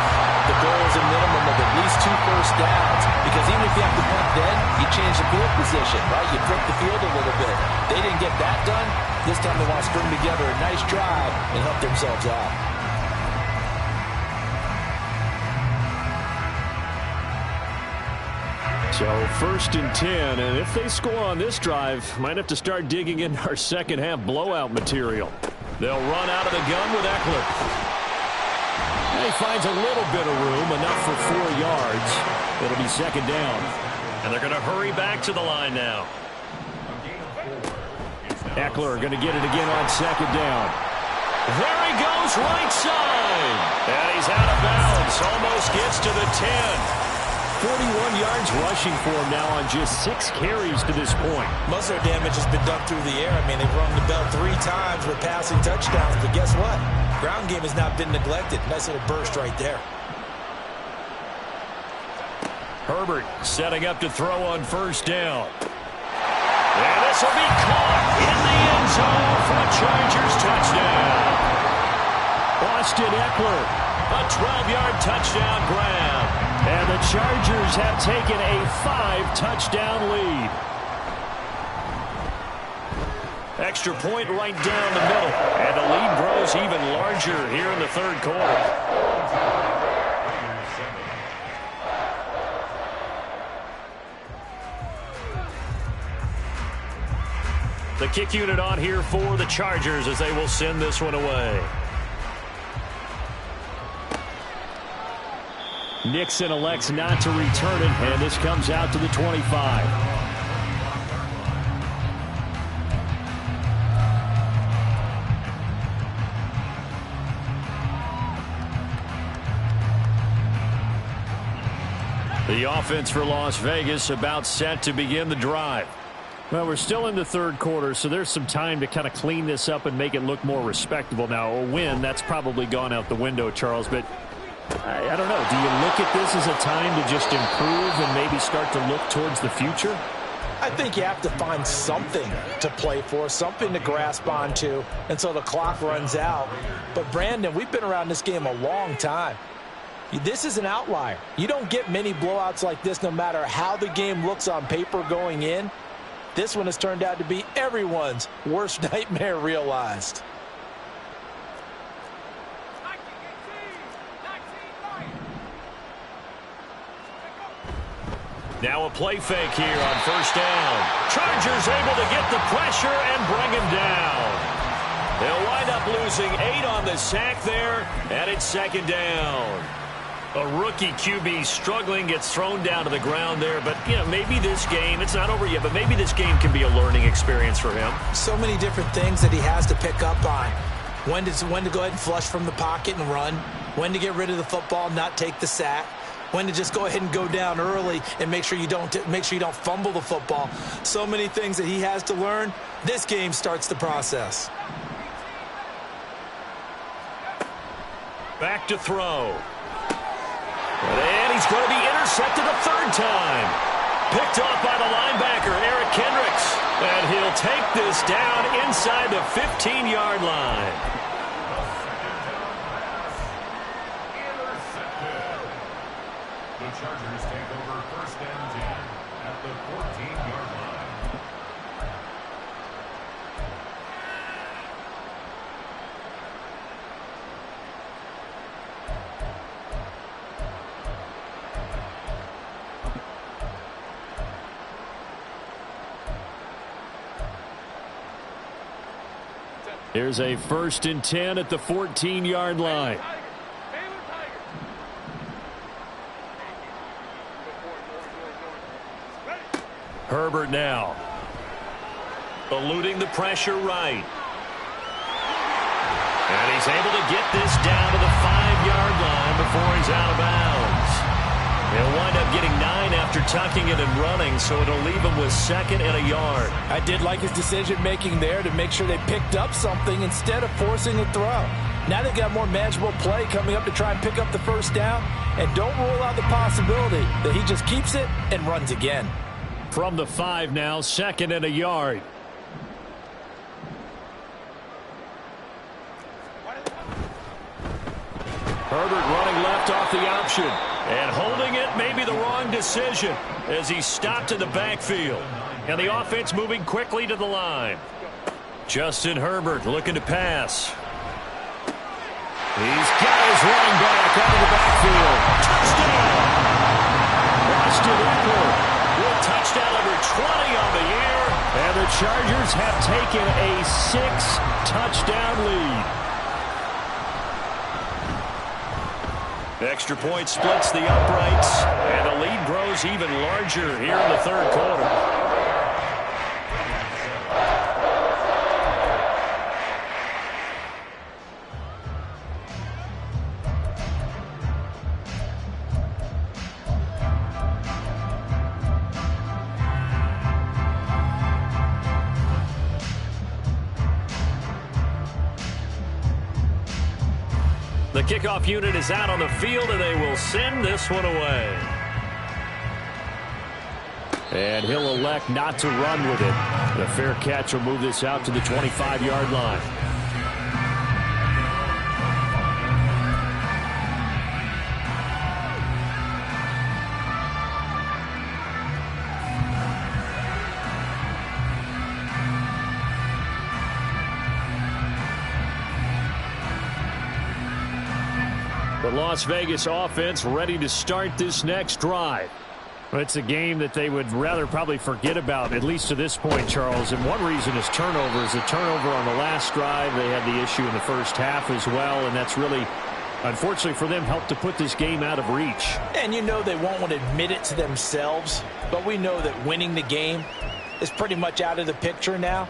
the goal is a minimum of at least 2 first downs. Because even if you have to punt then, you change the field position, right? You break the field a little bit. They didn't get that done. This time they want to string together a nice drive and help themselves out.
So 1st and 10, and if they score on this drive, might have to start digging in our second half blowout material. They'll run out of the gun with Eckler. And he finds a little bit of room, enough for 4 yards. It'll be second down. And they're going to hurry back to the line now. Eckler going to get it again on second down. There he goes, right side. And he's out of bounds. Almost gets to the 10. 41 yards rushing for him now on just 6 carries to this point.
Most of their damage has been done through the air. I mean, they've rung the bell 3 times with passing touchdowns. But guess what? Ground game has not been neglected. Nice little burst right there.
Herbert setting up to throw on first down. And this will be caught in the end zone for a Chargers touchdown. Austin Eckler, a 12-yard touchdown grab. And the Chargers have taken a 5-touchdown lead. Extra point right down the middle. And the lead grows even larger here in the third quarter. The kick unit on here for the Chargers as they will send this one away. Nixon elects not to return it, and this comes out to the 25. The offense for Las Vegas about set to begin the drive. Well, we're still in the third quarter, so there's some time to kind of clean this up and make it look more respectable. Now, a win, that's probably gone out the window, Charles, but I don't know. Do you look at this as a time to just improve and maybe start to look towards the future?
I think you have to find something to play for, something to grasp onto until the clock runs out. But, Brandon, we've been around this game a long time. This is an outlier. You don't get many blowouts like this no matter how the game looks on paper going in. This one has turned out to be everyone's worst nightmare realized.
Now a play fake here on first down. Chargers able to get the pressure and bring him down. They'll wind up losing 8 on the sack there, and it's second down. A rookie QB struggling, gets thrown down to the ground there. But, you know, maybe this game, it's not over yet, but maybe this game can be a learning experience for him.
So many different things that he has to pick up on. When to go ahead and flush from the pocket and run. When to get rid of the football, not take the sack. When to just go ahead and go down early and make sure you don't fumble the football. So many things that he has to learn. This game starts the process.
Back to throw. And he's going to be intercepted a third time. Picked off by the linebacker, Eric Kendricks. And he'll take this down inside the 15-yard line.
The Chargers take over first and 10 at the 14-yard line.
Here's a 1st and 10 at the 14-yard line. Herbert now. Eluding the pressure right. And he's able to get this down to the 5-yard line before he's out of bounds. He'll wind up getting 9 after tucking it and running, so it'll leave him with 2nd and a yard.
I did like his decision-making there to make sure they picked up something instead of forcing a throw. Now they've got more manageable play coming up to try and pick up the first down, and don't rule out the possibility that he just keeps it and runs again.
From the 5 now, 2nd and a yard. Herbert running left off the option. And holding it may be the wrong decision as he stopped in the backfield. And the offense moving quickly to the line. Justin Herbert looking to pass. He's got his running back out of the backfield. Touchdown! Austin Eckler with touchdown number 20 on the year. And the Chargers have taken a 6-touchdown lead. Extra point splits the uprights, and the lead grows even larger here in the 3rd quarter. The kickoff unit is out on the field, and they will send this one away. And he'll elect not to run with it. The fair catch will move this out to the 25-yard line. The Las Vegas offense ready to start this next drive. It's a game that they would rather probably forget about, at least to this point, Charles. And one reason is turnovers. A turnover on the last drive. They had the issue in the first half as well, and that's really, unfortunately for them, helped to put this game out of reach.
And you know they won't want to admit it to themselves, but we know that winning the game is pretty much out of the picture now.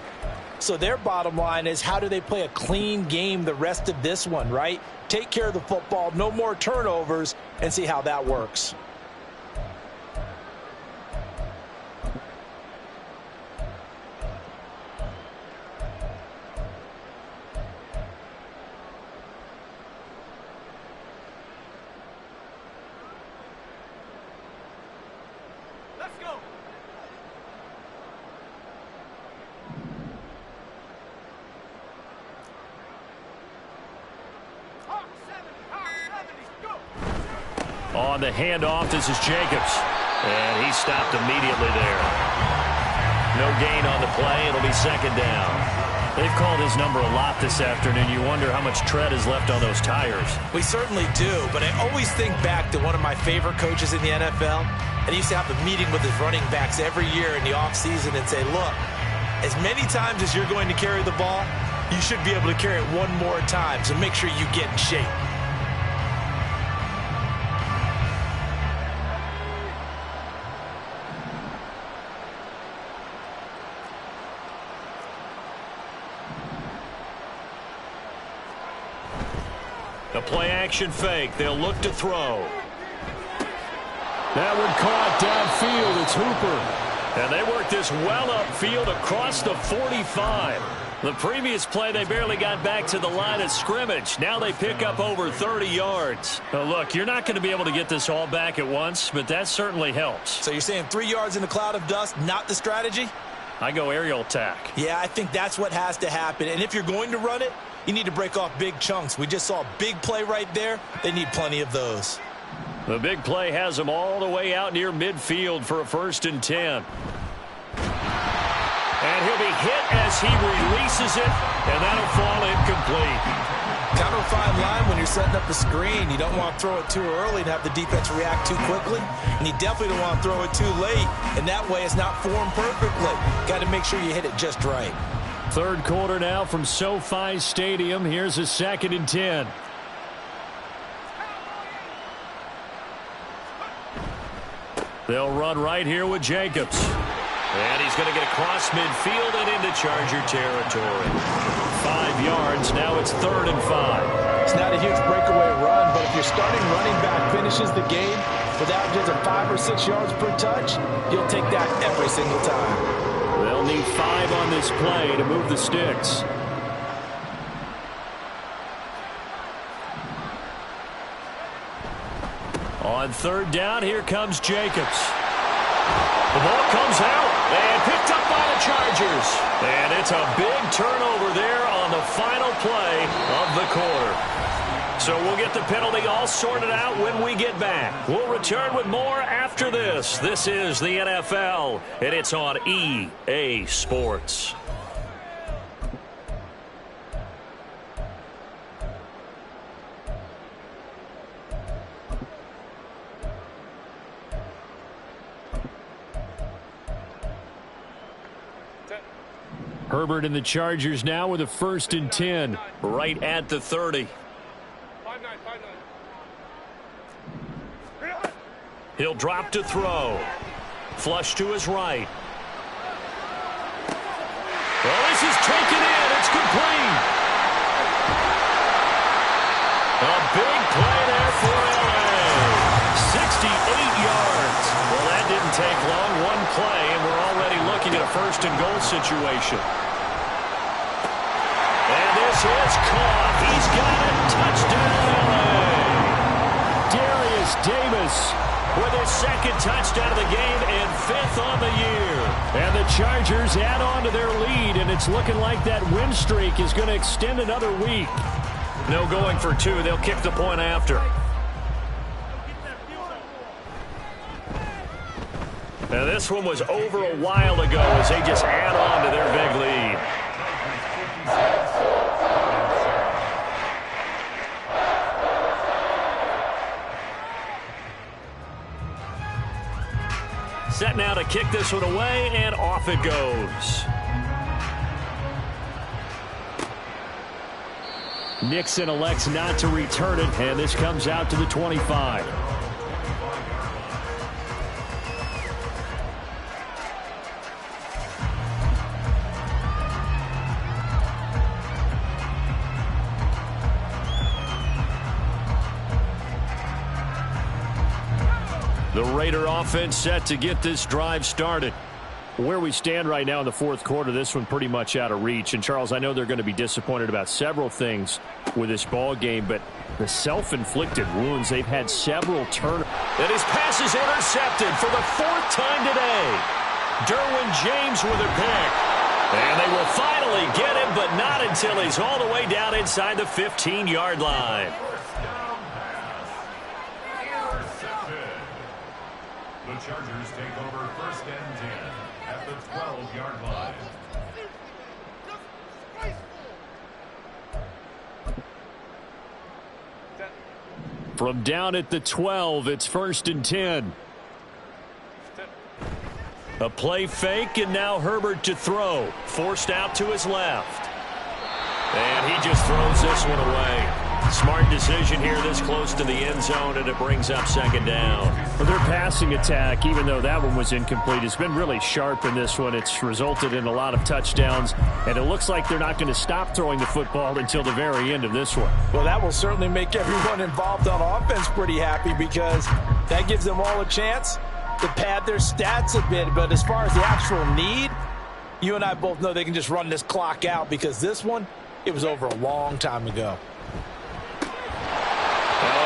So their bottom line is, how do they play a clean game the rest of this one, right? Take care of the football, no more turnovers, and see how that works.
Let's go.
On the handoff, this is Jacobs. And he stopped immediately there. No gain on the play. It'll be 2nd down. They've called his number a lot this afternoon. You wonder how much tread is left on those tires.
We certainly do, but I always think back to one of my favorite coaches in the NFL. And he used to have a meeting with his running backs every year in the offseason and say, look, as many times as you're going to carry the ball, you should be able to carry it one more time, so make sure you get in shape.
The play-action fake. They'll look to throw. That one caught downfield. It's Hooper. And they work this well upfield across the 45. The previous play, they barely got back to the line of scrimmage. Now they pick up over 30 yards. Now look, you're not going to be able to get this all back at once, but that certainly helps.
So you're saying 3 yards in a cloud of dust, not the strategy?
I go aerial attack.
Yeah, I think that's what has to happen. And if you're going to run it, you need to break off big chunks. We just saw a big play right there. They need plenty of those.
The big play has them all the way out near midfield for a 1st and 10. And he'll be hit as he releases it, and that'll fall incomplete.
Kind of a fine line when you're setting up a screen. You don't want to throw it too early and have the defense react too quickly. And you definitely don't want to throw it too late. And that way it's not formed perfectly. Got to make sure you hit it just right.
3rd quarter now from SoFi Stadium. Here's a 2nd and 10. They'll run right here with Jacobs. And he's going to get across midfield and into Charger territory. 5 yards. Now it's 3rd and 5.
It's not a huge breakaway run, but if your starting running back finishes the game with averages of 5 or 6 yards per touch, you'll take that every single time.
They'll need 5 on this play to move the sticks. On 3rd down, here comes Jacobs. The ball comes out and picked up by the Chargers. And it's a big turnover there on the final play of the quarter. So we'll get the penalty all sorted out when we get back. We'll return with more after this. This is the NFL, and it's on EA Sports. Herbert and the Chargers now with a 1st and 10 right at the 30. He'll drop to throw. Flush to his right. Well, this is taken in. It's complete. A big play there for LA. 68 yards. Well, that didn't take long. One play, and we're already looking at a 1st and goal situation. And this is caught. He's got it. Touchdown, LA. Darius Davis with his 2nd touchdown of the game and 5th on the year. And the Chargers add on to their lead, and it's looking like that win streak is going to extend another week. No going for 2. They'll kick the point after. Now this one was over a while ago as they just add on to their big lead. Set now to kick this one away, and off it goes. Nixon elects not to return it, and this comes out to the 25. The Raider offense set to get this drive started. Where we stand right now in the 4th quarter, this one pretty much out of reach. And, Charles, I know they're going to be disappointed about several things with this ball game, but the self-inflicted wounds, they've had several turnovers. And his pass is intercepted for the 4th time today. Derwin James with a pick. And they will finally get him, but not until he's all the way down inside the 15-yard line.
The Chargers take over 1st and 10 at the 12-yard line.
From down at the 12, it's 1st and 10. A play fake, and now Herbert to throw. Forced out to his left. And he just throws this one away. Smart decision here this close to the end zone, and it brings up 2nd down. Well, their passing attack, even though that one was incomplete, has been really sharp in this one. It's resulted in a lot of touchdowns, and it looks like they're not going to stop throwing the football until the very end of this one.
Well, that will certainly make everyone involved on offense pretty happy because that gives them all a chance to pad their stats a bit. But as far as the actual need,
You and I both know they can just run this clock out because this one, it was over a long time ago.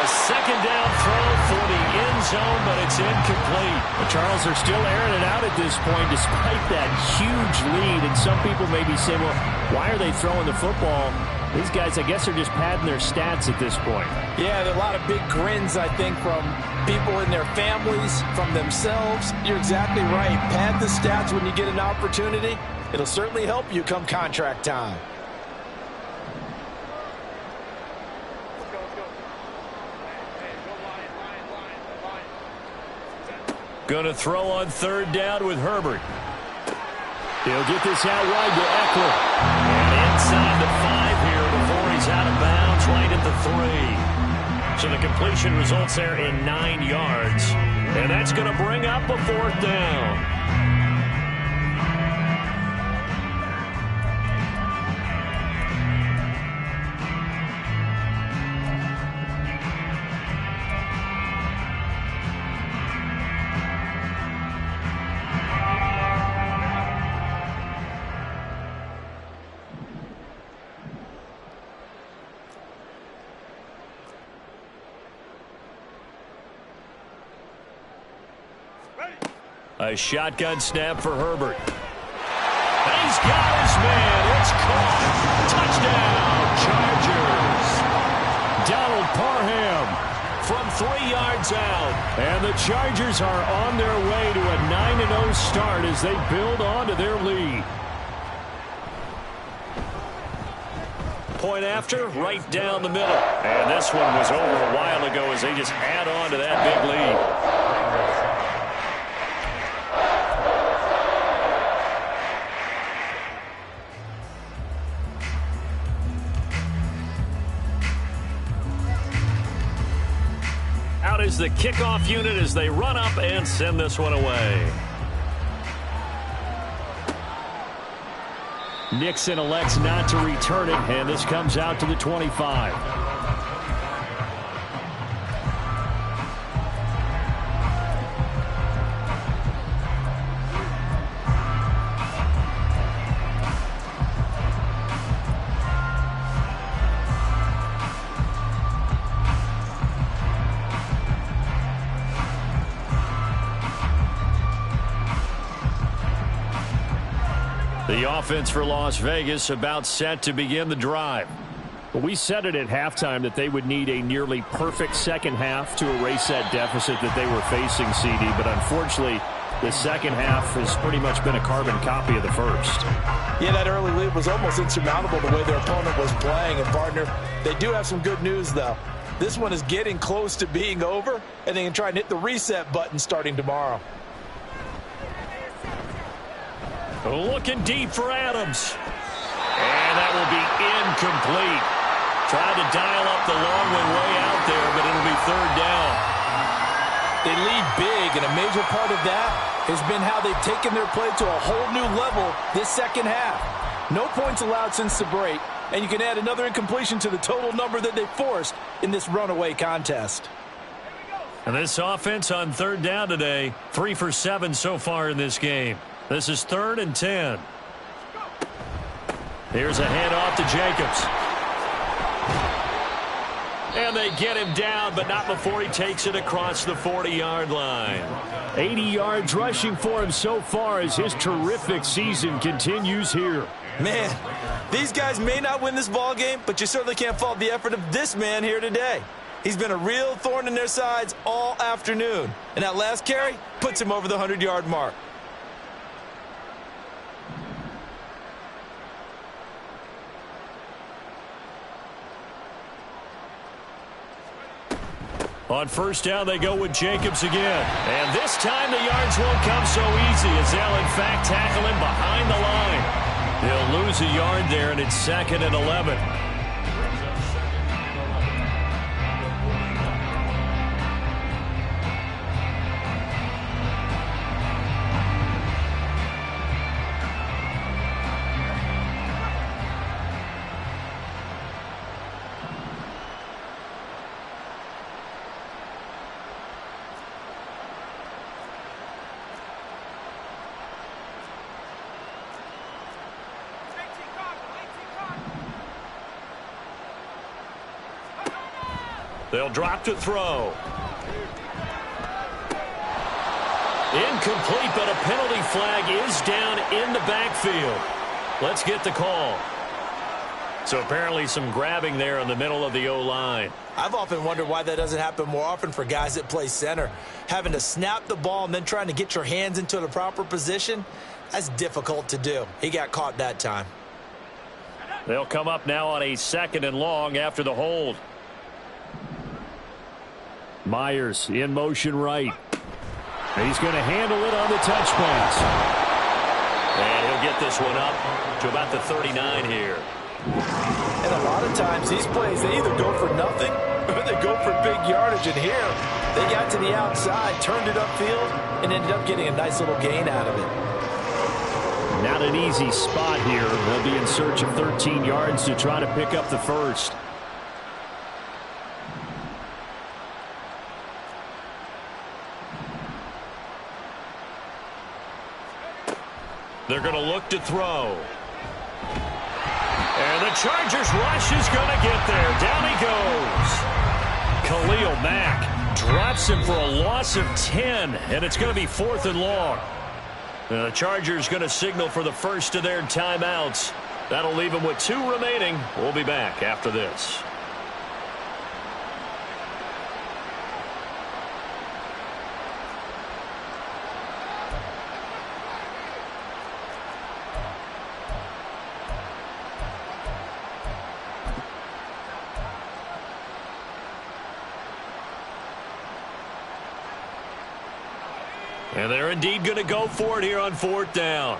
A second down throw for the end zone, but it's incomplete. The Charles are still airing it out at this point despite that huge lead. And some people may be saying, well, why are they throwing the football? These guys, I guess, are just padding their stats at this point.
Yeah, there are a lot of big grins, I think, from people in their families, from themselves. You're exactly right. Pad the stats when you get an opportunity. It'll certainly help you come contract time.
Going to throw on third down with Herbert. He'll get this out wide to Eckler. And inside the 5 here before he's out of bounds right at the 3. So the completion results there in 9 yards. And that's going to bring up a 4th down. A shotgun snap for Herbert. And he's got his man. It's caught. Touchdown, Chargers. Donald Parham from 3 yards out. And the Chargers are on their way to a 9-0 start as they build on to their lead. Point after, right down the middle. And this one was over a while ago as they just add on to that big lead. Is the kickoff unit as they run up and send this one away. Nixon elects not to return it, and this comes out to the 25. The offense for Las Vegas about set to begin the drive. But we said it at halftime that they would need a nearly perfect second half to erase that deficit that they were facing, CD. But unfortunately, the second half has pretty much been a carbon copy of the first.
Yeah, that early lead was almost insurmountable the way their opponent was playing. And, partner, they do have some good news, though. This one is getting close to being over, and they can try and hit the reset button starting tomorrow.
Looking deep for Adams. And that will be incomplete. Tried to dial up the long one way out there, but it'll be third down.
They lead big, and a major part of that has been how they've taken their play to a whole new level this second half. No points allowed since the break, and you can add another incompletion to the total number that they forced in this runaway contest.
And this offense on third down today, 3 for 7 so far in this game. This is 3rd and 10. Here's a handoff to Jacobs. And they get him down, but not before he takes it across the 40-yard line. 80 yards rushing for him so far as his terrific season continues here.
Man, these guys may not win this ball game, but you certainly can't fault the effort of this man here today. He's been a real thorn in their sides all afternoon. And that last carry puts him over the 100-yard mark.
On first down, they go with Jacobs again. And this time the yards won't come so easy as they'll, in fact, tackle him behind the line. He'll lose a yard there, and it's 2nd and 11. They'll drop to throw. Incomplete, but a penalty flag is down in the backfield. Let's get the call. So apparently some grabbing there in the middle of the O-line.
I've often wondered why that doesn't happen more often for guys that play center. Having to snap the ball and then trying to get your hands into the proper position, that's difficult to do. He got caught that time.
They'll come up now on a 2nd and long after the hold. Myers in motion right. He's going to handle it on the touch pass. And he'll get this one up to about the 39 here.
And a lot of times these plays, they either go for nothing or they go for big yardage. And here, they got to the outside, turned it upfield, and ended up getting a nice little gain out of it.
Not an easy spot here. They'll be in search of 13 yards to try to pick up the first. They're going to look to throw. And the Chargers rush is going to get there. Down he goes. Khalil Mack drops him for a loss of 10, and it's going to be 4th and long. The Chargers going to signal for the first of their timeouts. That'll leave them with 2 remaining. We'll be back after this. And they're indeed going to go for it here on 4th down.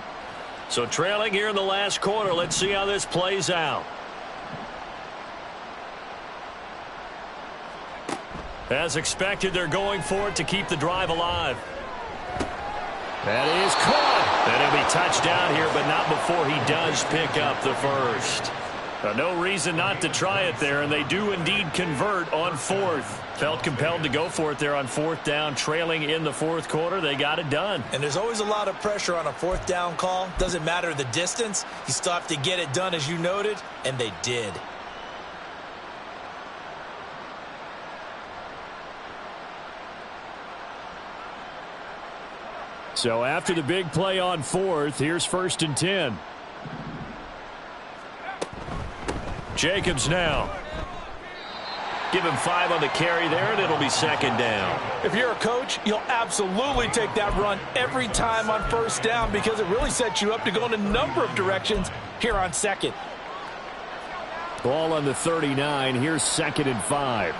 So trailing here in the last quarter. Let's see how this plays out. As expected, they're going for it to keep the drive alive. That is caught. And he'll be touched down here, but not before he does pick up the first. No reason not to try it there, and they do indeed convert on 4th. Felt compelled to go for it there on 4th down, trailing in the 4th quarter. They got it done.
And there's always a lot of pressure on a 4th down call. Doesn't matter the distance. You still have to get it done, as you noted, and they did.
So after the big play on 4th, here's 1st and 10. Jacobs now. Give him 5 on the carry there, and it'll be 2nd down.
If you're a coach, you'll absolutely take that run every time on 1st down because it really sets you up to go in a number of directions here on 2nd.
Ball on the 39. Here's 2nd and 5.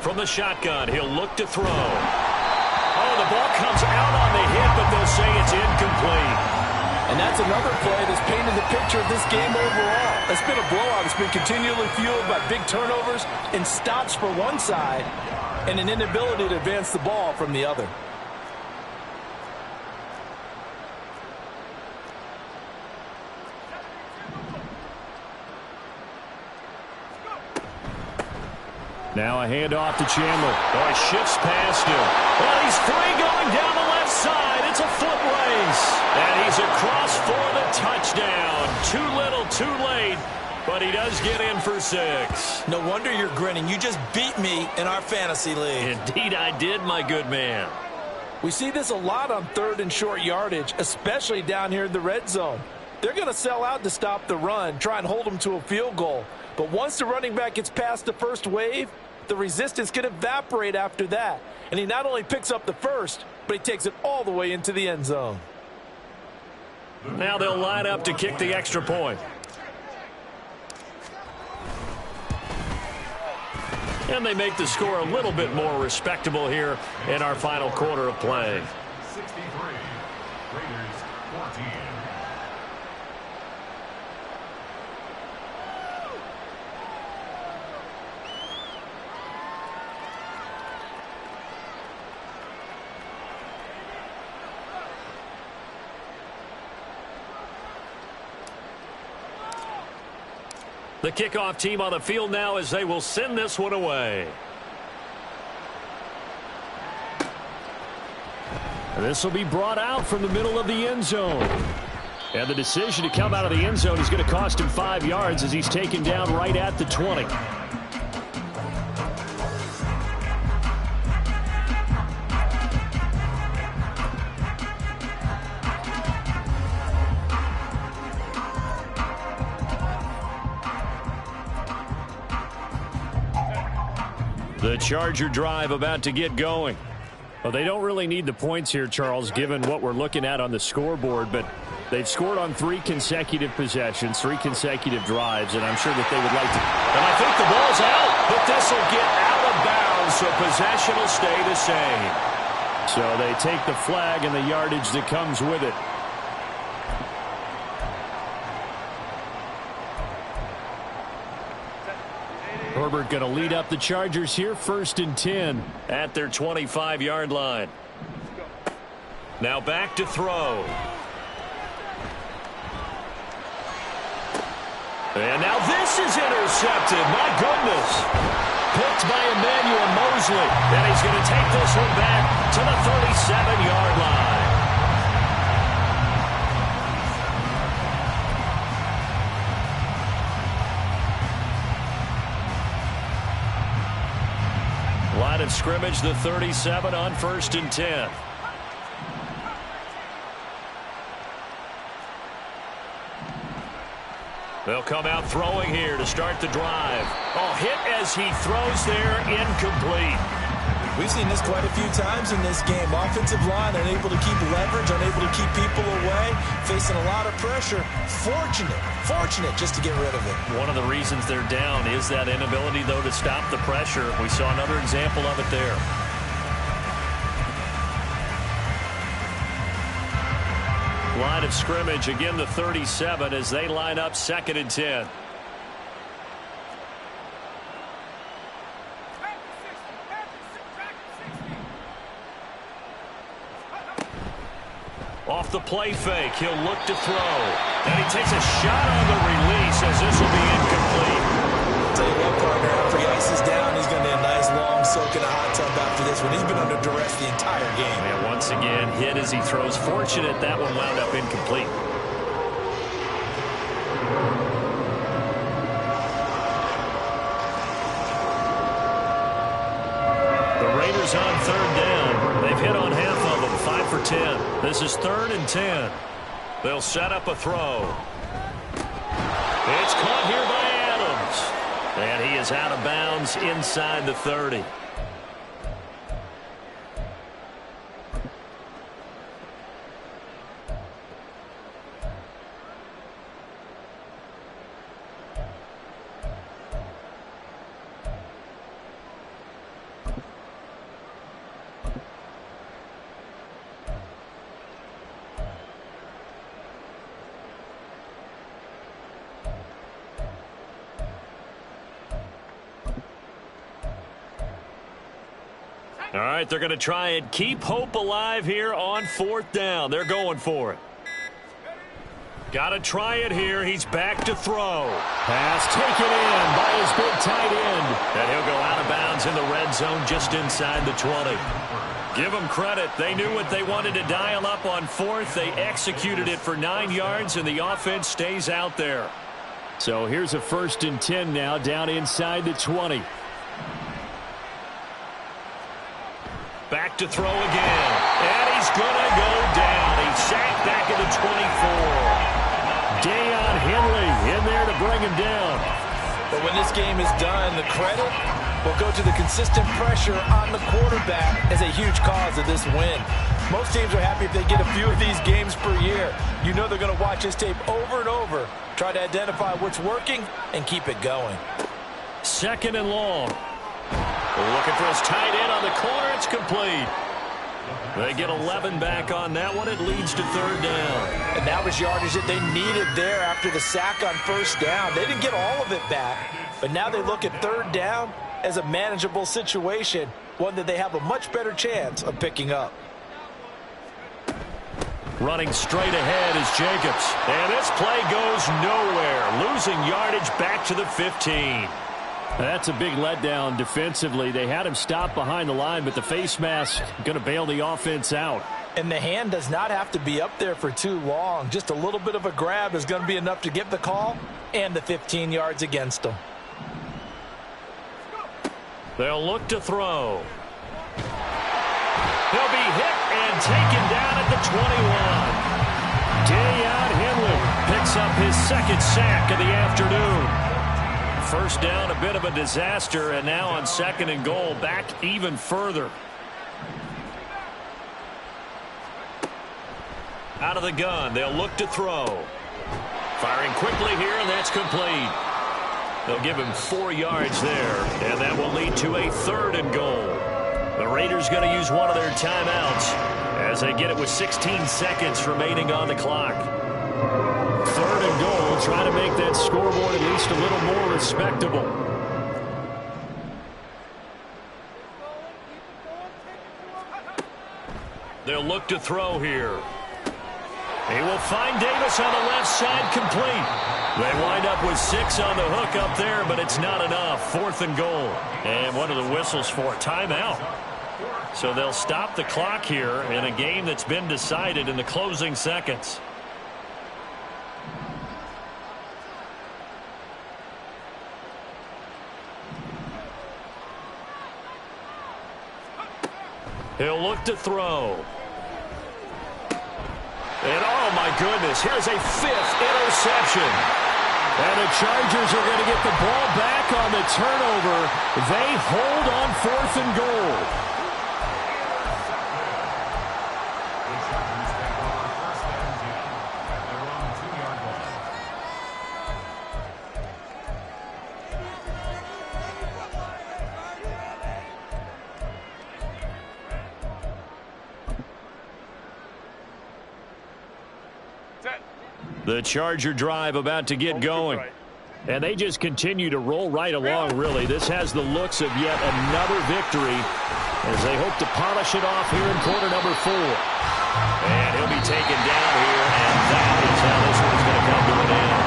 From the shotgun, he'll look to throw. Oh, the ball comes out on the hit, but they'll say it's incomplete.
And that's another play that's painted the picture of this game overall. It's been a blowout. It's been continually fueled by big turnovers and stops for one side and an inability to advance the ball from the other.
Now a handoff to Chandler. Oh, he shifts past him. Well, he's free going down the left side. It's a foot race. And he's across for the touchdown. Too little, too late. But he does get in for 6.
No wonder you're grinning. You just beat me in our fantasy league.
Indeed I did, my good man.
We see this a lot on 3rd and short yardage, especially down here in the red zone. They're going to sell out to stop the run, try and hold them to a field goal. But once the running back gets past the first wave, the resistance can evaporate after that. And he not only picks up the first, but he takes it all the way into the end zone.
Now they'll line up to kick the extra point. And they make the score a little bit more respectable here in our final quarter of play.
63, Raiders 14.
The kickoff team on the field now as they will send this one away. This will be brought out from the middle of the end zone. And the decision to come out of the end zone is going to cost him 5 yards as he's taken down right at the 20. The Charger drive about to get going. Well, they don't really need the points here, Charles, given what we're looking at on the scoreboard, but they've scored on 3 consecutive possessions, 3 consecutive drives, and I'm sure that they would like to.
And I think the ball's out, but this will get out of bounds, so possession will stay the same.
So they take the flag and the yardage that comes with it. Herbert going to lead up the Chargers here, 1st and 10 at their 25-yard line. Now back to throw. And now this is intercepted. My goodness. Picked by Emmanuel Mosley. And he's going to take this one back to the 37-yard line. Line of scrimmage, the 37 on 1st and 10. They'll come out throwing here to start the drive. Oh, hit as he throws there, incomplete.
We've seen this quite a few times in this game. Offensive line unable to keep leverage, unable to keep people away, facing a lot of pressure. Fortunate just to get rid of it.
One of the reasons they're down is that inability, though, to stop the pressure. We saw another example of it there. Line of scrimmage, again the 37 as they line up 2nd and 10. Off the play fake, he'll look to throw. And he takes a shot on the release as this will be incomplete.
Tell you what, partner, after he ices down, he's going to need a nice long soak in a hot tub after this one. He's been under duress the entire game.
And once again, hit as he throws. Fortunate that one wound up incomplete. The Raiders on 3rd down. They've hit on half of them, 5 for 10. This is 3rd and 10. They'll set up a throw. It's caught here by Adams. And he is out of bounds inside the 30. All right, they're going to try and keep hope alive here on 4th down. They're going for it. Got to try it here. He's back to throw. Pass taken in by his big tight end. And he'll go out of bounds in the red zone just inside the 20. Give them credit. They knew what they wanted to dial up on 4th. They executed it for 9 yards, and the offense stays out there. So here's a 1st and 10 now down inside the 20. Back to throw again. And he's going to go down. He's sacked back at the 24. Deion Henley in there to bring him down.
But when this game is done, the credit will go to the consistent pressure on the quarterback as a huge cause of this win. Most teams are happy if they get a few of these games per year. You know they're going to watch this tape over and over, try to identify what's working, and keep it going.
2nd and long. Looking for his tight end on the corner. It's complete. They get 11 back on that one. It leads to 3rd down.
And that was yardage that they needed there after the sack on 1st down. They didn't get all of it back, but now they look at 3rd down as a manageable situation, one that they have a much better chance of picking up.
Running straight ahead is Jacobs. And this play goes nowhere. Losing yardage back to the 15. That's a big letdown defensively. They had him stop behind the line, but the face mask going to bail the offense out.
And the hand does not have to be up there for too long. Just a little bit of a grab is going to be enough to get the call and the 15 yards against them.
They'll look to throw. He'll be hit and taken down at the 21. Dayon Henley picks up his second sack of the afternoon. First down, a bit of a disaster, and now on 2nd and goal, back even further. Out of the gun, they'll look to throw. Firing quickly here, and that's complete. They'll give him 4 yards there, and that will lead to a 3rd and goal. The Raiders going to use one of their timeouts as they get it with 16 seconds remaining on the clock. 3rd and goal, trying to make that scoreboard at least a little more respectable. They'll look to throw here. He will find Davis on the left side, complete. They wind up with 6 on the hook up there, but it's not enough. 4th and goal. And what are the whistles for? Timeout. So they'll stop the clock here in a game that's been decided in the closing seconds. He'll look to throw. And oh my goodness, here's a 5th interception. And the Chargers are going to get the ball back on the turnover. They hold on 4th and goal.
The Chargers take over 1st and 10 at their own 2-yard line.
The Charger drive about to get going. And they just continue to roll right along, really. This has the looks of yet another victory as they hope to polish it off here in quarter number 4. And he'll be taken down here, and that is how this one's going to come to an end.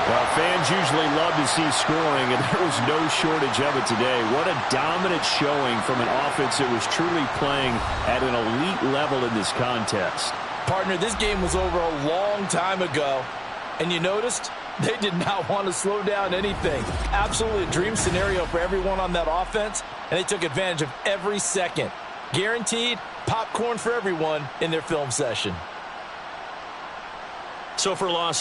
Well, fans usually love to see scoring, and there was no shortage of it today. What a dominant showing from an offense that was truly playing at an elite level in this contest.
Partner, this game was over a long time ago, and you noticed they did not want to slow down anything. Absolutely a dream scenario for everyone on that offense, and they took advantage of every second. Guaranteed popcorn for everyone in their film session.
So for Los